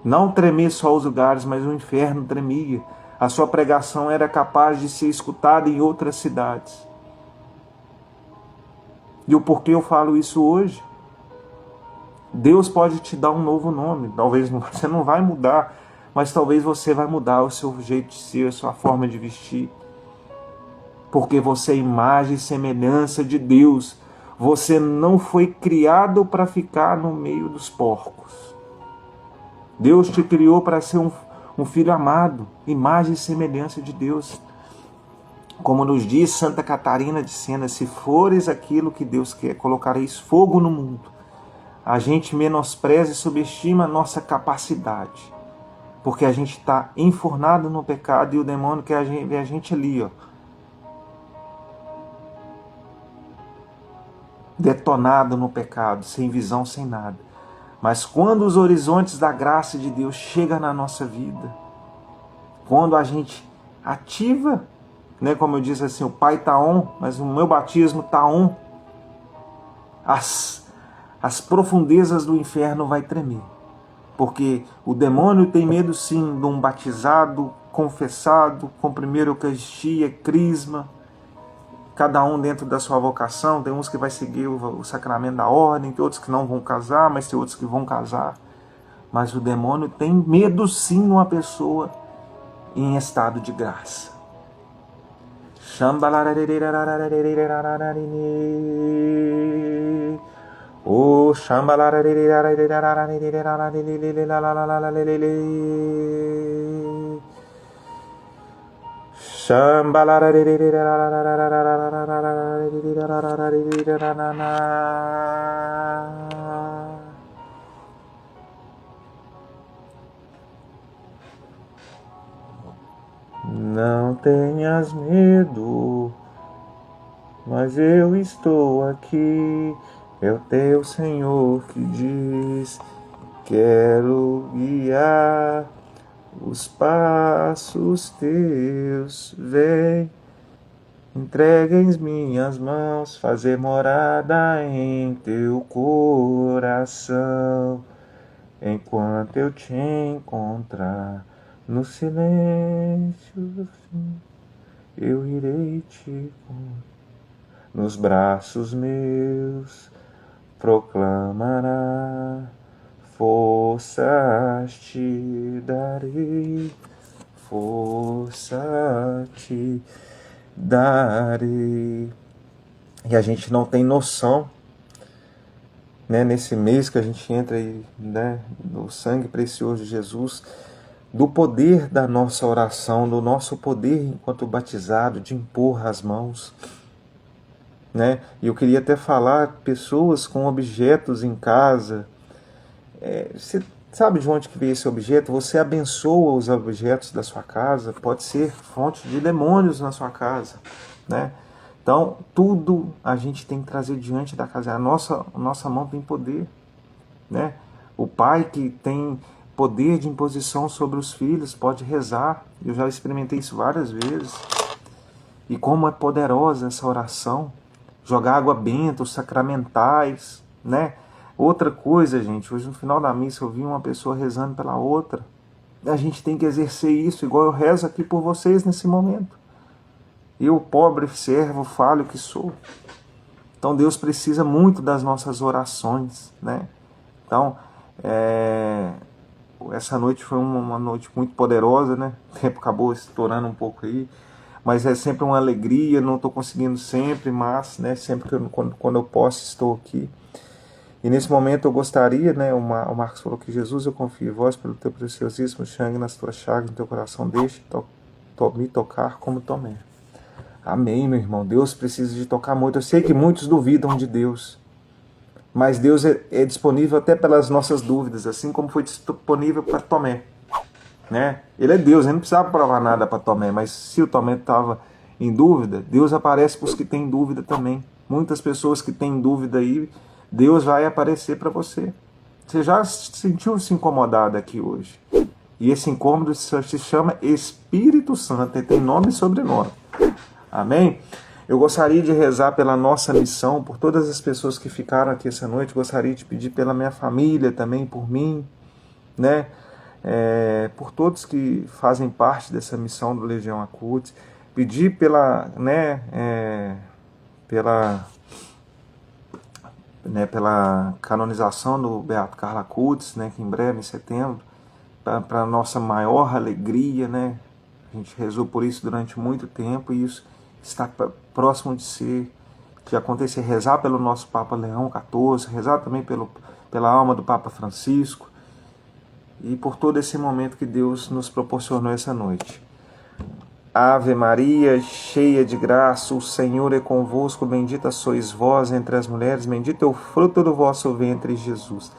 Não tremer só os lugares, mas o inferno tremia. A sua pregação era capaz de ser escutada em outras cidades. E o porquê eu falo isso hoje? Deus pode te dar um novo nome. Talvez você não vai mudar, mas talvez você vai mudar o seu jeito de ser, a sua forma de vestir. Porque você é imagem e semelhança de Deus. Você não foi criado para ficar no meio dos porcos. Deus te criou para ser um filho amado, imagem e semelhança de Deus. Como nos diz Santa Catarina de Sena, se fores aquilo que Deus quer, colocareis fogo no mundo. A gente menospreza e subestima a nossa capacidade, porque a gente está enfurnado no pecado e o demônio quer ver a gente ali, ó, detonado no pecado, sem visão, sem nada. Mas quando os horizontes da graça de Deus chegam na nossa vida, quando a gente ativa, né, como eu disse assim, o Pai está on, mas o meu batismo está on, as profundezas do inferno vai tremer. Porque o demônio tem medo sim de um batizado, confessado, com primeira Eucaristia, crisma, cada um dentro da sua vocação. Tem uns que vai seguir o sacramento da ordem, tem outros que não vão casar, mas tem outros que vão casar. Mas o demônio tem medo sim numa pessoa em estado de graça. O não tenhas medo, mas eu estou aqui. É o teu Senhor que diz: quero guiar os passos teus. Vem, entrega em minhas mãos, fazer morada em teu coração. Enquanto eu te encontrar no silêncio do fim, eu irei te nos braços meus proclamará, forças te darei, força te darei. E a gente não tem noção, né, nesse mês que a gente entra aí, né, no sangue precioso de Jesus, do poder da nossa oração, do nosso poder enquanto batizado, de impor as mãos, né? E eu queria até falar, pessoas com objetos em casa, você sabe de onde que veio esse objeto? Você abençoa os objetos da sua casa, pode ser fonte de demônios na sua casa, né? Então, tudo a gente tem que trazer diante da casa. A nossa mão tem poder, né? O pai que tem poder de imposição sobre os filhos pode rezar. Eu já experimentei isso várias vezes. E como é poderosa essa oração. Jogar água benta, os sacramentais, né? Outra coisa, gente, hoje no final da missa eu vi uma pessoa rezando pela outra. A gente tem que exercer isso, igual eu rezo aqui por vocês nesse momento. Eu, pobre servo, falho que sou. Então Deus precisa muito das nossas orações, né? Então, essa noite foi uma noite muito poderosa, né? O tempo acabou estourando um pouco aí, mas é sempre uma alegria. Não estou conseguindo sempre, mas, né, sempre que quando eu posso, estou aqui. E nesse momento eu gostaria, né, o Marcos falou que Jesus, eu confio em vós pelo teu preciosíssimo sangue nas tuas chagas, no teu coração, deixe me tocar como Tomé. Amém, meu irmão. Deus precisa de tocar muito. Eu sei que muitos duvidam de Deus, mas Deus é disponível até pelas nossas dúvidas, assim como foi disponível para Tomé, né? Ele é Deus, ele não precisava provar nada para Tomé, mas se o Tomé estava em dúvida, Deus aparece para os que têm dúvida também. Muitas pessoas que têm dúvida aí, Deus vai aparecer para você. Você já sentiu-se incomodado aqui hoje? E esse incômodo se chama Espírito Santo, ele tem nome e sobrenome. Amém? Eu gostaria de rezar pela nossa missão, por todas as pessoas que ficaram aqui essa noite. Gostaria de pedir pela minha família também, por mim, né? Por todos que fazem parte dessa missão do Legião Acutis. Pedir pela, pela canonização do Beato Carlo Acutis, né? Que em breve, em setembro, para a nossa maior alegria, né? A gente rezou por isso durante muito tempo e isso está próximo de acontecer. Rezar pelo nosso Papa Leão XIV, rezar também pela alma do Papa Francisco e por todo esse momento que Deus nos proporcionou essa noite. Ave Maria, cheia de graça, o Senhor é convosco, bendita sois vós entre as mulheres, bendito é o fruto do vosso ventre, Jesus.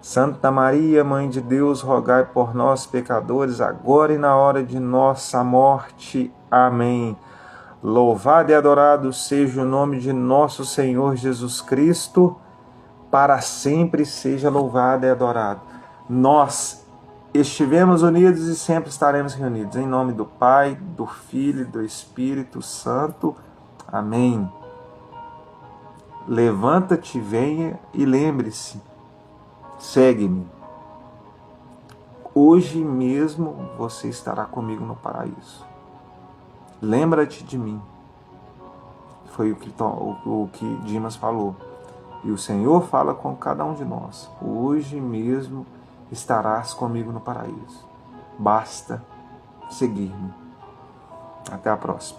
Santa Maria, Mãe de Deus, rogai por nós, pecadores, agora e na hora de nossa morte. Amém. Louvado e adorado seja o nome de nosso Senhor Jesus Cristo, para sempre seja louvado e adorado. Nós estivemos unidos e sempre estaremos reunidos. Em nome do Pai, do Filho e do Espírito Santo. Amém. Levanta-te, venha e lembre-se. Segue-me. Hoje mesmo você estará comigo no paraíso. Lembra-te de mim. Foi o que Dimas falou. E o Senhor fala com cada um de nós. Hoje mesmo estarás comigo no paraíso. Basta seguir-me. Até a próxima.